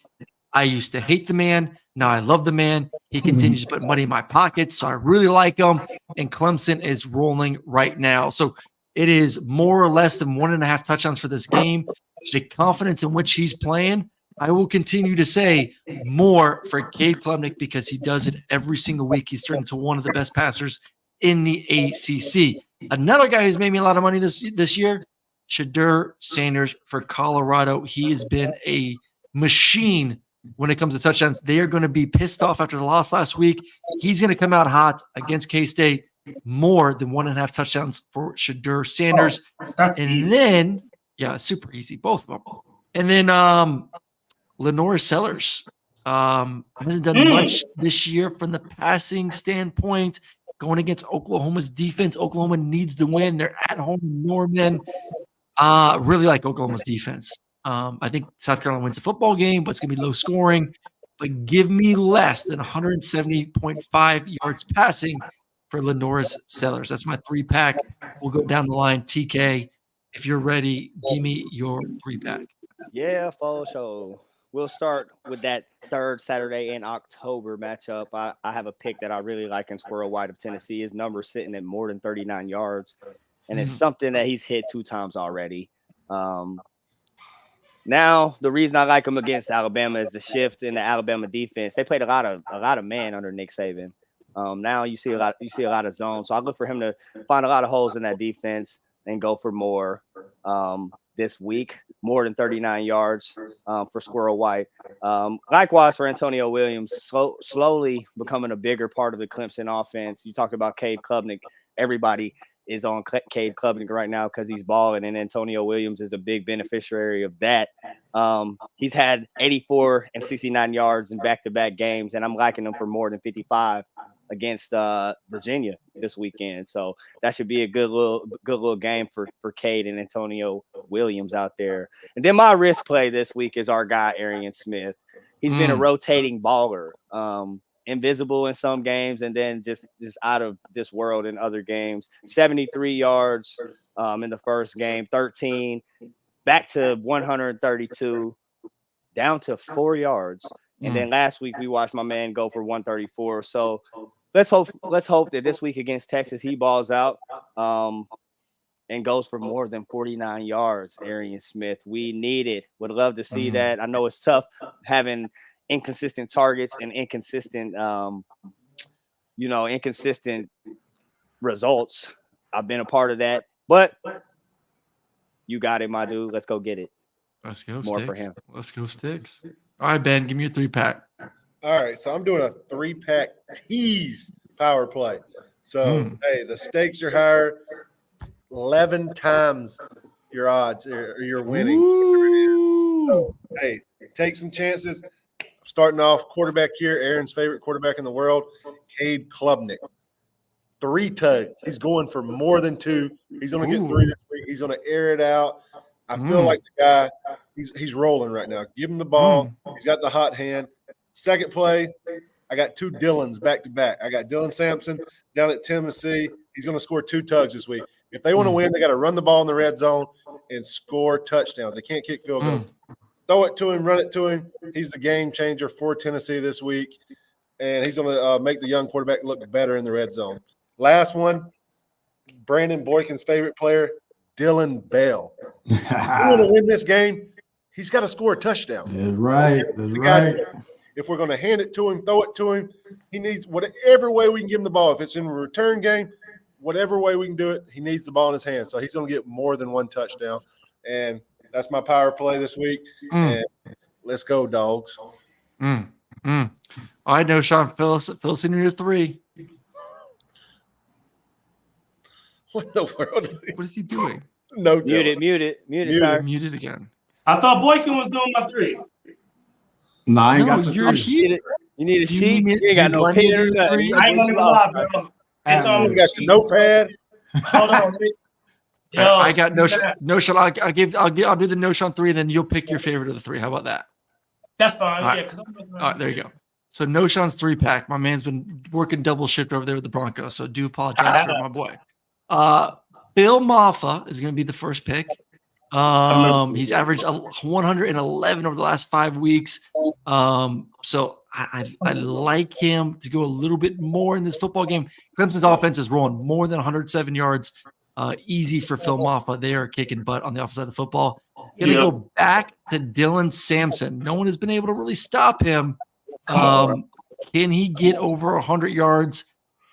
I used to hate the man. Now I love the man. He continues to put money in my pockets, so I really like him. And Clemson is rolling right now. So it is more or less than 1.5 touchdowns for this game. The confidence in which he's playing, I will continue to say more for Cade Klubnik because he does it every single week. He's turned into one of the best passers in the ACC. Another guy who's made me a lot of money this year, Shadur Sanders for Colorado. He has been a machine when it comes to touchdowns. They are going to be pissed off after the loss last week. He's going to come out hot against K-State. More than 1.5 touchdowns for Shadur Sanders. That's and easy. Then, yeah, super easy, both of them. And then Lenore Sellers hasn't done much this year from the passing standpoint. Going against Oklahoma's defense. Oklahoma needs to win. They're at home in Norman. Really like Oklahoma's defense. I think South Carolina wins the football game, but it's going to be low scoring. But give me less than 170.5 yards passing for Lenore's Sellers. That's my 3-pack. We'll go down the line. TK, if you're ready, give me your 3-pack. Yeah, full show. We'll start with that third Saturday in October matchup. I have a pick that I really like in Squirrel White of Tennessee. His number's sitting at more than 39 yards, and it's something that he's hit 2 times already. Now, the reason I like him against Alabama is the shift in the Alabama defense. They played a lot of man under Nick Saban. Now you see a lot of zone. So I look for him to find a lot of holes in that defense and go for more this week, more than 39 yards for Squirrel White. Likewise for Antonio Williams, slowly becoming a bigger part of the Clemson offense. You talked about Cade Klubnik. Everybody is on Cade Klubnik right now because he's balling, and Antonio Williams is a big beneficiary of that. He's had 84 and 69 yards in back-to-back games, and I'm liking him for more than 55 against Virginia this weekend. So that should be a good little game for Cade and Antonio Williams out there. And then my risk play this week is our guy Arian Smith. He's been a rotating baller, invisible in some games, and then just out of this world in other games. 73 yards in the first game, 13, back to 132, down to 4 yards. And then last week we watched my man go for 134. So let's hope that this week against Texas he balls out and goes for more than 49 yards. Arian Smith, we need it. Would love to see that. I know it's tough having inconsistent targets and inconsistent results. I've been a part of that, but you got it, my dude. Let's go get it. Let's go, more Sticks. for him. Let's go, Sticks. All right, Ben, give me a 3-pack. All right, so I'm doing a 3-pack tease power play. So, hey, the stakes are higher. 11 times your odds or your winnings. So, hey, take some chances. Starting off, quarterback here, Aaron's favorite quarterback in the world, Cade Klubnik. 3 tugs. He's going for more than 2. He's going to get 3 this week. He's going to air it out. I feel like the guy, he's rolling right now. Give him the ball. He's got the hot hand. Second play, I got 2 Dylans back to back. I got Dylan Sampson down at Tennessee. He's going to score 2 tugs this week. If they want to win, they got to run the ball in the red zone and score touchdowns. They can't kick field goals. Throw it to him, run it to him. He's the game changer for Tennessee this week, and he's going to make the young quarterback look better in the red zone. Last one, Brandon Boykin's favorite player, Dylan Bell. If you want to win this game, he's got to score a touchdown. That's right. That's right. If we're going to hand it to him, throw it to him, he needs whatever way we can give him the ball. If it's in a return game, whatever way we can do it, he needs the ball in his hand. So he's going to get more than 1 touchdown. And that's my power play this week. And let's go, Dogs. All right, no, Sean, Phil Senior 3. What in the world? What is he doing? No, Mute it, sir. Muted again. I thought Boykin was doing my 3. No, I ain't got you're 3. here. You need a sheet. You ain't got no want pen me or to do nothing. 3? I ain't gonna lie, bro. It's on. You got your notepad. Hold on. Yo, I got no shot. I'll do the no shot 3, and then you'll pick your favorite of the 3. How about that? That's fine. All Yeah, right. because I'm looking. All right, there you go. So no Sean's 3-pack. My man's been working double shift over there with the Broncos, so do apologize for my boy. Bill Maffa is going to be the first pick. He's averaged 111 over the last 5 weeks. So I like him to go a little bit more in this football game. Clemson's offense is rolling more than 107 yards. Easy for Phil Maffa. They are kicking butt on the offensive side of the football. Going to go back to Dylan Sampson. No one has been able to really stop him. Can he get over 100 yards?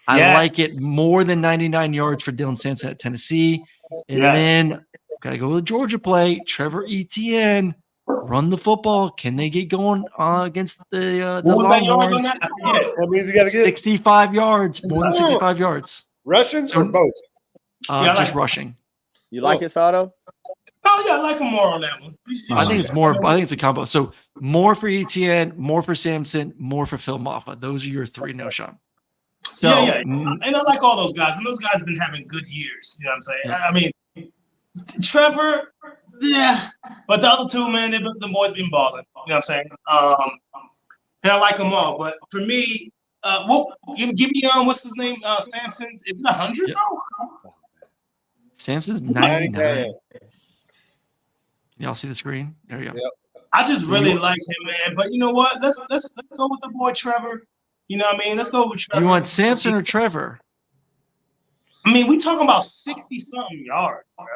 I like it more than 99 yards for Dylan Sampson at Tennessee. And then got to go with the Georgia play. Trevor Etienne, run the football. Can they get going against the Longhorns? That means you got to get 65 yards, more than 65 yards. Rushing or both? Just rushing. You like it, Sato? Oh yeah, I like him more on that one. I think it's more. I think it's a combo. So more for Etienne, more for Sampson, more for Phil Maffa. Those are your 3, no Sean. So, and I like all those guys, and those guys have been having good years. You know what I'm saying? I mean, Trevor, but the other 2, man, the boys been balling. You know what I'm saying? And I like them all, but for me, give me what's his name? Sampson's. Is it 100? No. Sampson's 99. Can y'all see the screen? There you go. Yep. I just really like him, man. But you know what? Let's go with the boy Trevor. You know what I mean? Let's go with Trevor. You want Sampson or Trevor? I mean, we talking about 60-something yards, bro.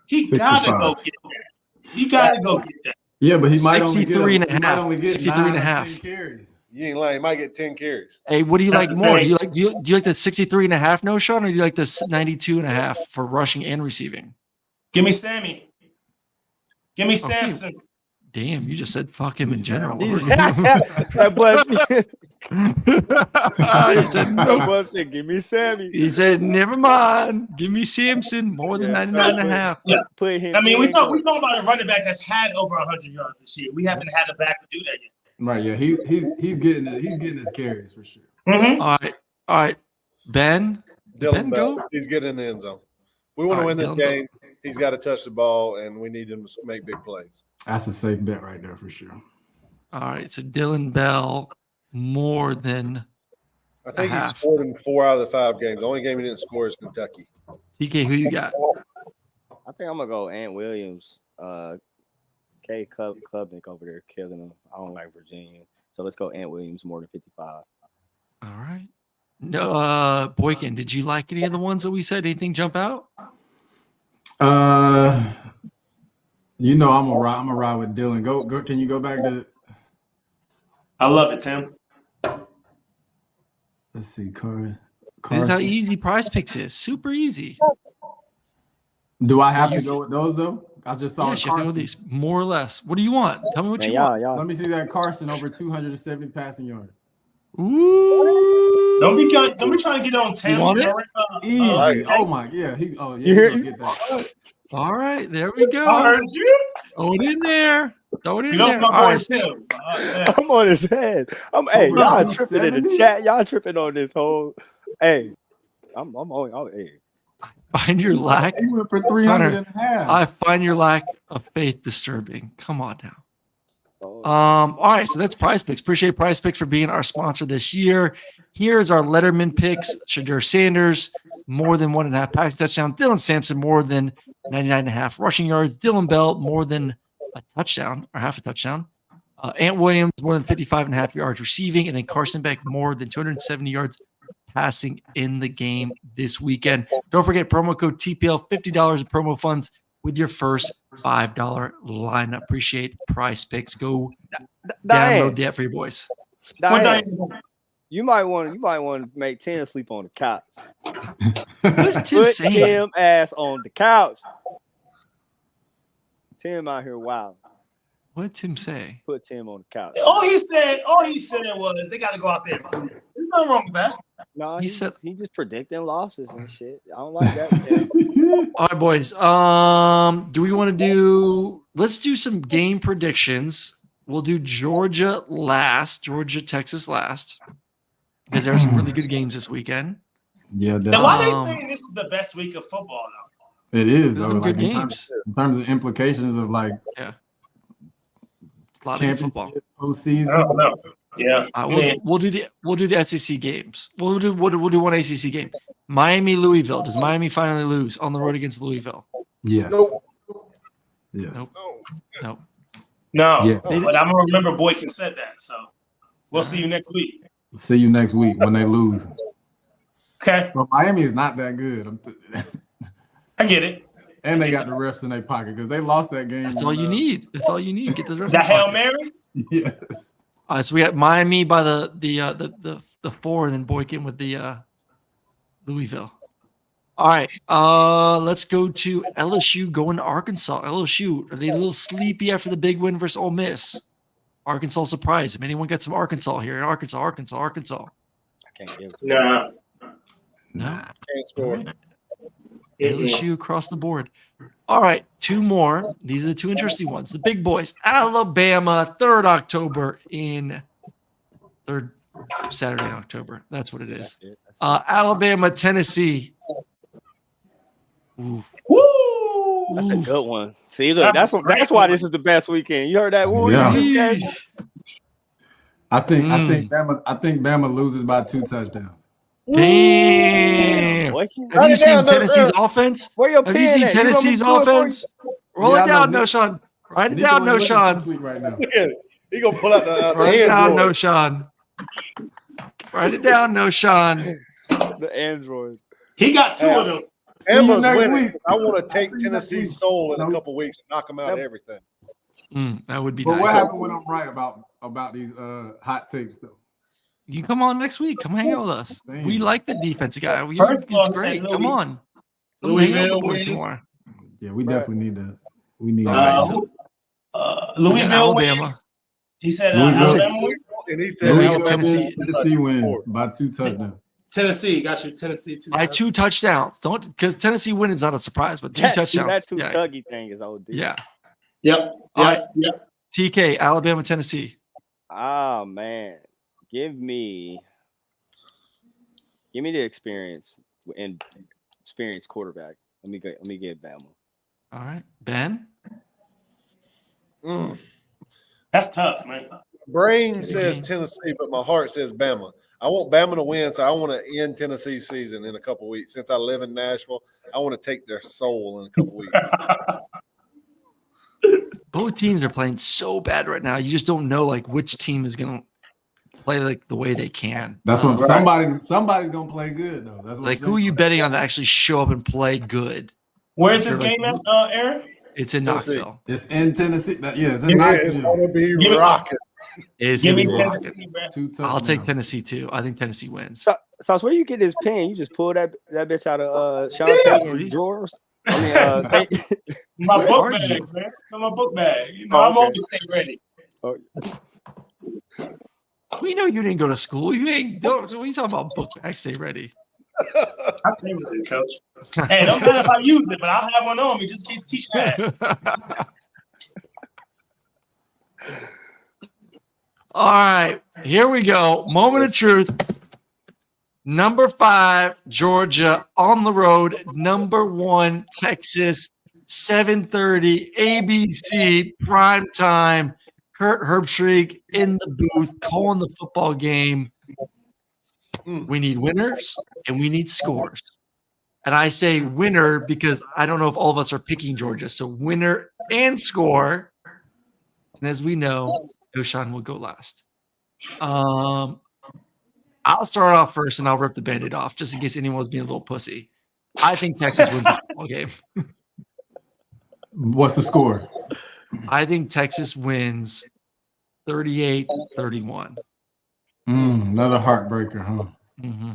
He gotta go get that. He gotta go get that. Yeah, but he might only 63 get and a half. 63 and a half. Carries. You ain't lying. He might get 10 carries. Hey, what do you like more? Do you like the 63 and a half no Sean, or do you like the 92 and a half for rushing and receiving? Give me Sammy. Give me Sampson. Damn, you just said fuck him in general. That boy said, give me Sammy. He said, never mind. Give me Sampson more than 99 and a half. Yeah. Put him. I mean, we talking about a running back that's had over 100 yards this year. We haven't had a back to do that yet. Right, yeah, he's getting his carries for sure. Mm-hmm. All right. All right, Ben. Dylan Bell. go? He's getting in the end zone. We want to All win right, this Dylan Bell. game. He's got to touch the ball, and we need him to make big plays. That's a safe bet right there for sure. All right, so Dylan Bell more than I think he half. scored in 4 out of the 5 games. The only game he didn't score is Kentucky. TK. Who you got? I think I'm gonna go Ant Williams. K Klubnik over there killing him. I don't like Virginia, so let's go Ant Williams more than 55. All right. No, Boykin. Did you like any of the ones that we said? Anything jump out? You know I'm gonna ride with Dylan. Go. Can you go back to? I love it, Tim. Let's see, Carson. This is how easy PrizePicks is. Super easy. Do I have to go with those though? I just saw Yes, you have to go with these, more or less. What do you want? Tell me what Man, you want. y'all. Let me see that Carson over 270 passing yards. Ooh. Don't be trying to get on Tim. want it? Easy. Oh my, yeah. He gonna get that. All right, there we go. I heard you. Throw it in there. You know my All boy right. Tim. I'm on his head. Hey, Over y'all tripping in the 270? chat. Y'all tripping on this whole. Hey, I'm on. Hey. Find your lack. He went for 300 and a half. I find your lack of faith disturbing. Come on now. All right, so that's PrizePicks. Appreciate PrizePicks for being our sponsor this year. Here's our Letterman picks. Shadur Sanders, more than 1.5 passing touchdown. Dylan Sampson, more than 99.5 rushing yards. Dylan Bell, more than a touchdown or half a touchdown. Ant Williams, more than 55.5 yards receiving. And then Carson Beck, more than 270 yards passing in the game this weekend. Don't forget promo code TPL, $50 in promo funds with your first $5 lineup. Appreciate PrizePicks. Go download the app for your boys. Diane, you might want to make Tim sleep on the couch. What is Tim Put saying? Tim ass on the couch. Tim out here wild. What did Tim say? Put Tim on the couch. All he said was they got to go out there. There's nothing wrong with that. No, He he said- just predicting losses and shit. I don't like that. All right, boys. Do we want to do? Let's do some game predictions. We'll do Georgia Texas last, because there are some really good games this weekend. Yeah, Then why they Um, saying this is the best week of football though? it is There's though. some Like good in games. terms of implications of like A lot of good football. championship, I postseason. don't know. Yeah, We'll do the SEC games. We'll do one ACC game. Miami Louisville. Does Miami finally lose on the road against Louisville? Yes. Nope. Yes. Nope. no. Yes. But I'm gonna remember Boykin said that. So we'll see you next week. See you next week when they lose. Okay, But Miami is not that good. I get it. And they got the refs in their pocket because they lost that game. That's all you need. That's all you need. Get the rest. That Hail Mary. Yes. All right, so we got Miami by the 4, and then Boykin with the Louisville. All right, let's go to LSU going to Arkansas. LSU, are they a little sleepy after the big win versus Ole Miss? Arkansas surprise. If anyone got some Arkansas here, Arkansas. I can't give it to Nah. No. Can't score. All right. LSU across the board. All right, 2 more. These are the 2 interesting ones. The big boys. Alabama, 3rd October in 3rd Saturday in October. That's what it is. That's it. Alabama, Tennessee. Ooh. Woo! That's a good one. See, look, that's why this is the best weekend. You heard that? Woo, Yeah. this game? I think Bama loses by 2 touchdowns. Damn. Boykin? Have you seen down, Tennessee's offense? Where your Have you pen seen at? You want me to Tennessee's do it for you? offense? Roll Yeah, it I down, know. no Sean. Write it Nico down, ain't no looking Sean. too sweet right now. He gonna pull out the Write it down, no Android. Sean. Write it down, no Sean. The Android. He got 2 of them. See you Emma's next winning. week. I want to take See you next Tennessee's week. soul in a Nope. couple weeks and knock him out of everything. That would be But nice. what happened when I'm right about these hot takes though? You come on next week. Come hang out with us. Damn. We like the defensive guy. First of all, It's he said great. Come Louis- on. Come hang out with the Louisville boys some wins. more. Yeah, we definitely need to. We need All to. right, so Louisville Alabama. wins. He said Louisville. Alabama wins. And he said Louisville, Alabama Tennessee. Tennessee wins by 2 touchdowns. Tennessee, got you. Tennessee 2. by 2 touchdowns. Don't, because Tennessee winning is not a surprise, but 2 touchdowns. That two Yeah. tuggy thing is OD. Yeah. Yep. All right. Yep. TK, Alabama, Tennessee. Ah, man. Give me Give me the experience and experienced quarterback. Let me get Bama. All right, Ben. That's tough, man. Brain says Tennessee, but my heart says Bama. I want Bama to win, so I want to end Tennessee's season in a couple weeks. Since I live in Nashville, I want to take their soul in a couple weeks. Both teams are playing so bad right now. You just don't know like which team is going to play like the way they can. That's what somebody's gonna play good though. That's what like who are you betting on to actually show up and play good? Where's this game at, Aaron? It's in Tennessee. Knoxville. It's in Tennessee. It's in Knoxville. It's gonna be rocking. It's Give gonna me be Tennessee, rocking. bro. I'll take Tennessee too. I think Tennessee wins. So where you get this pen? You just pull that bitch out of Sean Payton's drawers. I mean, my Where book are bag, you? man. My book bag. You know, I'm always stay ready. Oh. We know you didn't go to school. You ain't. What are you talking about? Book bag. Stay ready. I stay with it, coach. Hey, don't matter if I use it, but I'll have one on me just in case teach ass. All right, here we go. Moment of truth. Number 5, Georgia on the road. Number 1, Texas. 7:30 ABC prime time. Kurt Herbstreit in the booth calling the football game. We need winners and we need scores. And I say winner because I don't know if all of us are picking Georgia. So winner and score. And as we know, Doshan will go last. I'll start off first and I'll rip the Band-Aid off just in case anyone's being a little pussy. I think Texas wins the football game. What's the score? I think Texas wins 38-31. Another heartbreaker, huh? Mm-hmm.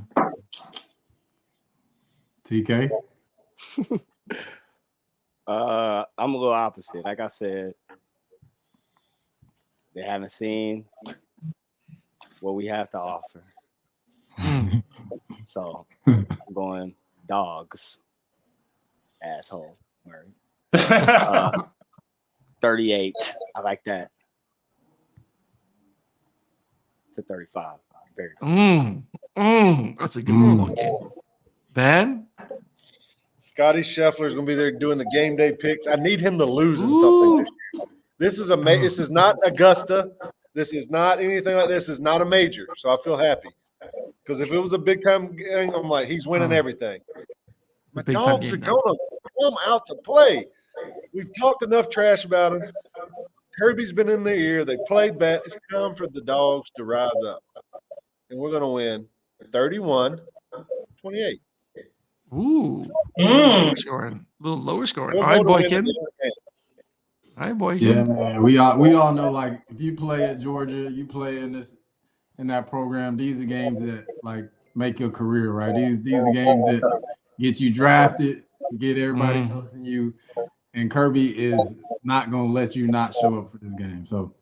TK? I'm a little opposite. Like I said, they haven't seen what we have to offer. So I'm going Dogs. Asshole. Murray. 38. I like that. To 35. Very good. That's a good football game. Ben? Scotty Scheffler's going to be there doing the game day picks. I need him to lose in something this year. This is not Augusta. This is not anything like this. It's not a major. So I feel happy. Because if it was a big time game, I'm like, he's winning everything. My Dogs are going to come out to play. We've talked enough trash about him. Kirby's been in their ear. They played bad. It's time for the Dogs to rise up. And we're going to win 31-28. Ooh. Lower scoring. A little lower scoring. All right, Boykin. Yeah, man. We all know, like, if you play at Georgia, you play in that program, these are games that, like, make your career, right? These are games that get you drafted, get everybody noticing you. And Kirby is not going to let you not show up for this game. So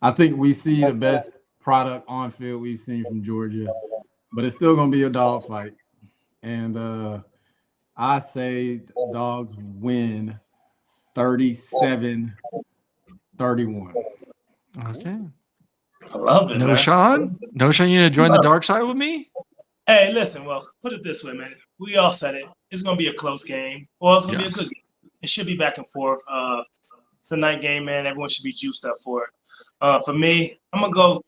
I think we see the best product on field we've seen from Georgia, but it's still going to be a dog fight. And I say Dogs win 37-31. Okay. I love it. No, Sean? No, Sean, you going to join the dark side with me? Hey, listen, well, put it this way, man. We all said it. It's going to be a close game. Well, it's going to be a good game. It should be back and forth. It's a night game, man. Everyone should be juiced up for it. For me, I'm going to go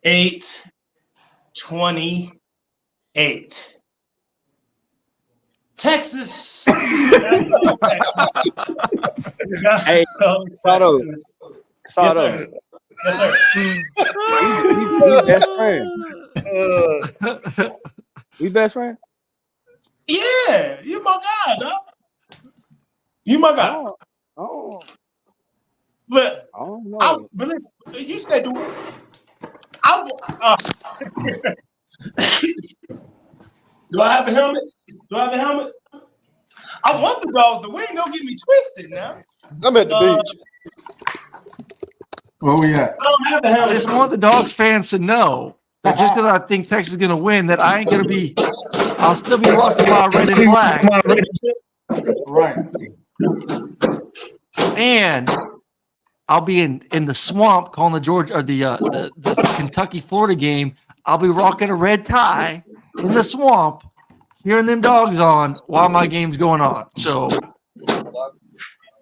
38-28. Texas. Hey, Sato. Yes, sir. We best friend. We best friend? Yeah, you my guy, dog. You my guy. Oh. But I don't know. but listen, you said do I have a helmet? Do I have a helmet? I want the Dogs to win. Don't get me twisted now. I'm at the beach. Where we at? I don't have a helmet. I just want the Dogs fans to know that just because I think Texas is going to win, that I ain't going to be – I'll still be rocking my red and black. Right. And I'll be in the swamp calling the Georgia or the Kentucky-Florida game. I'll be rocking a red tie in the swamp, cheering them dogs on while my game's going on. So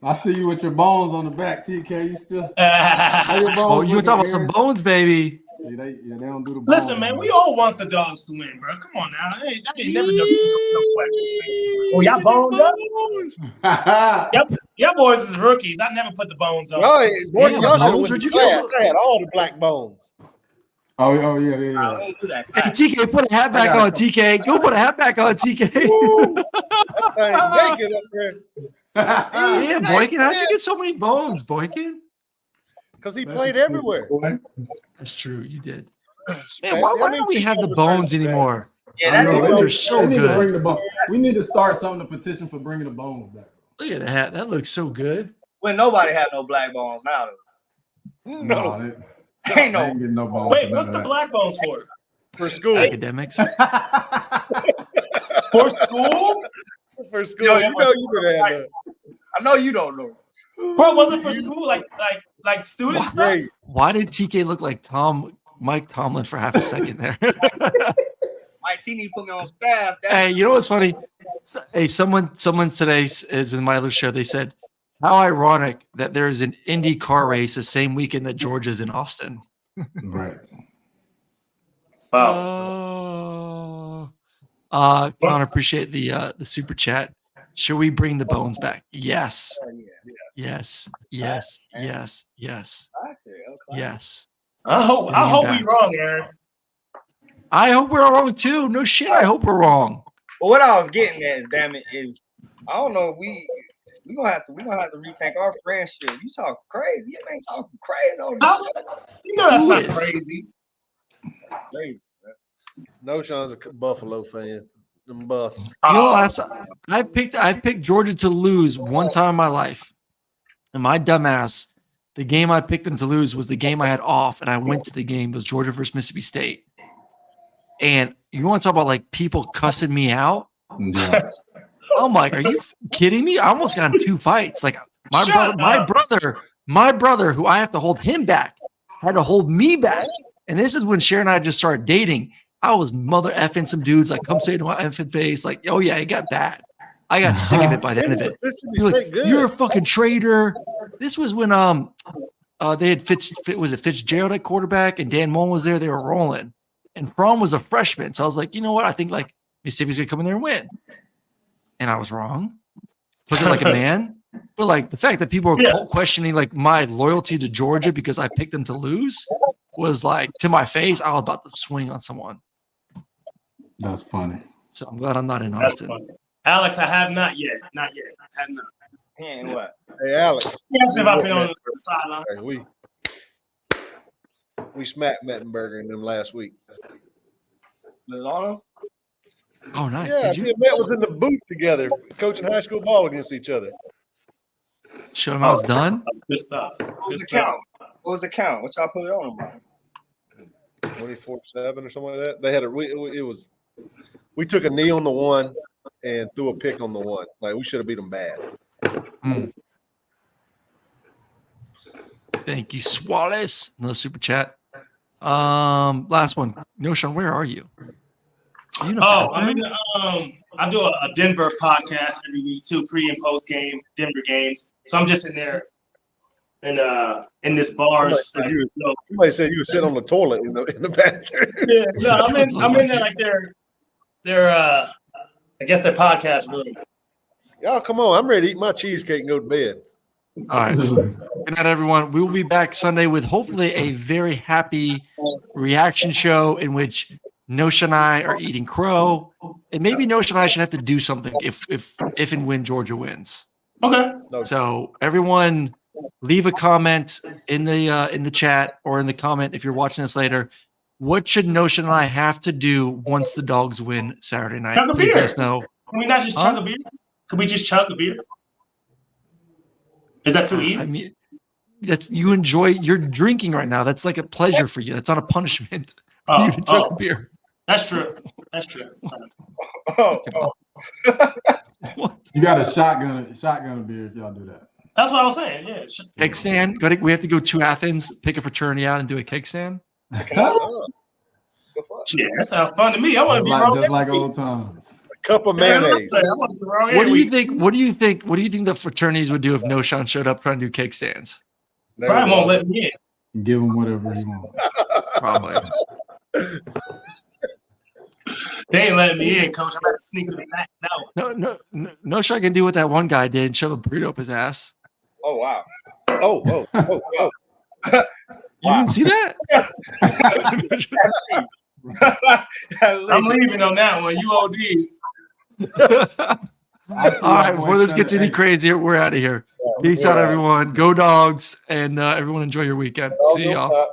I see you with your bones on the back, TK. You still? How your bones oh, you looking, talking about some Aaron? bones, baby. Yeah, they don't do the bones. Listen, man, we all want the dogs to win, bro. Come on now. Hey, that ain't never no question. Oh, y'all boned up? Yep. Y'all boys is rookies. I never put the bones on. Y'all should have bones, went where'd to you class. go? I had all the black bones. Oh yeah. I don't do that. Hey, TK, put a hat back on, TK. Go put a hat back on, TK. That thing naked up there. Yeah, Boykin, how'd you get so many bones, Boykin? Because he played everywhere. That's true, you did. Man, Man, why don't we have the bones anymore? Yeah, I that know, is They're so they need to good. bring the bone. We need to start something to petition for bringing the bones back. Look at that. That looks so good. when nobody have no black bones now. No, They ain't I no. ain't getting no bones. Wait, for what's none the of black bones for? for school. Academics. For school? For school. You know you could have that. I know you don't know. Bro, was it for school? Like student stuff? Hey, Why did TK look like Mike Tomlin for half a second there? Mike T need to put me on staff. Hey, you know what's funny? Hey, someone today is in my other show. They said, how ironic that there is an Indy car race the same weekend that Georgia's in Austin. that. Right. Wow. Connor, appreciate the super chat. Should we bring the bones back? Yes. Yes. Yes. Yes. Yes. Yes. I hope we wrong, Aaron. I hope we're wrong too. No shit. I hope we're wrong. But what I was getting at is, damn it, is I don't know if we gonna have to rethink our friendship. You talk crazy. You ain't talking crazy on this show. You know that's Who not is? crazy. Crazy. no, Sean's a Buffalo fan. Them Buffs. You know, I picked Georgia to lose one time in my life, and my dumbass, the game I picked them to lose was the game I had off, and I went to the game. It was Georgia versus Mississippi State. And you want to talk about like people cussing me out? Yeah. I'm like, are you kidding me? I almost got in 2 fights. Like Shut my brother, who I have to hold him back, had to hold me back. And this is when Sharon and I just started dating. I was mother effing some dudes like, come say to my effing face, like, oh yeah, it got bad. I got sick of it by the end of it. Like, you're a fucking traitor. This was when they had Fitzgerald at quarterback and Dan Mullen was there. They were rolling. And Fromm was a freshman. So I was like, you know what? I think like Mississippi's gonna come in there and win. And I was wrong. Took it like a man. But like the fact that people are questioning like my loyalty to Georgia because I picked them to lose was like to my face. I was about to swing on someone. That's funny. So I'm glad I'm not in That's Austin. funny. Alex, I have not yet. Not yet. I have not. Man, what? Hey, Alex. Yes, if I've been on the sideline. Hey, we smacked Mettenberger in them last week. Milano? Oh, nice. Yeah, Did you me and Matt was in the booth together, coaching high school ball against each other. show them how it's done? Good stuff. What was Good the stuff. count? What was the count? What y'all put it on about? 24-7 or something like that. They had we took a knee on the one and threw a pick on the one. Like we should have beat them bad. Thank you, Swallows. No super chat. Last one. Noshan, where are you? You know, I mean, I do a Denver podcast every week too, pre and post game Denver games. So I'm just in there, in this bar. Somebody said you were sitting on the toilet in the bathroom. Yeah, no, I'm in there like their I guess their podcast room. Y'all, come on! I'm ready to eat my cheesecake and go to bed. all right. Good night, everyone. We will be back Sunday with hopefully a very happy reaction show in which Nosha and I are eating crow, and maybe Nosha and I should have to do something if and when Georgia wins. Okay. So everyone, leave a comment in the chat or in the comment if you're watching this later. What should Nosha and I have to do once the Dogs win Saturday night? Chug a Please beer. let us know. Can we not just chug a beer? Can we just chug a beer? Is that too easy? I mean, you're drinking right now. That's like a pleasure for you. That's not a punishment. You to chug a beer. That's true. That's true. What? You got a shotgun beer if y'all do that. That's what I was saying. Yeah. Keg stand. We have to go to Athens, pick a fraternity out, and do a keg stand. Go Yeah, that sounds fun to me. I want to be wrong. Just like old times. A cup of Yeah, mayonnaise. I want to be wrong What do every you week. think? What do you think? What do you think the fraternities would do if No Sean showed up trying to do cake stands? Brian won't let me in. Give him whatever he wants. Probably. They ain't letting me in, coach. I'm about to sneak to the back. No Sean can do what that one guy did and shove a burrito up his ass. Oh wow. Oh. You didn't see that? I'm leaving on that one. You OD. All right, before this gets any crazier, we're out of here. Peace out, everyone. Go Dogs, and everyone enjoy your weekend. See y'all.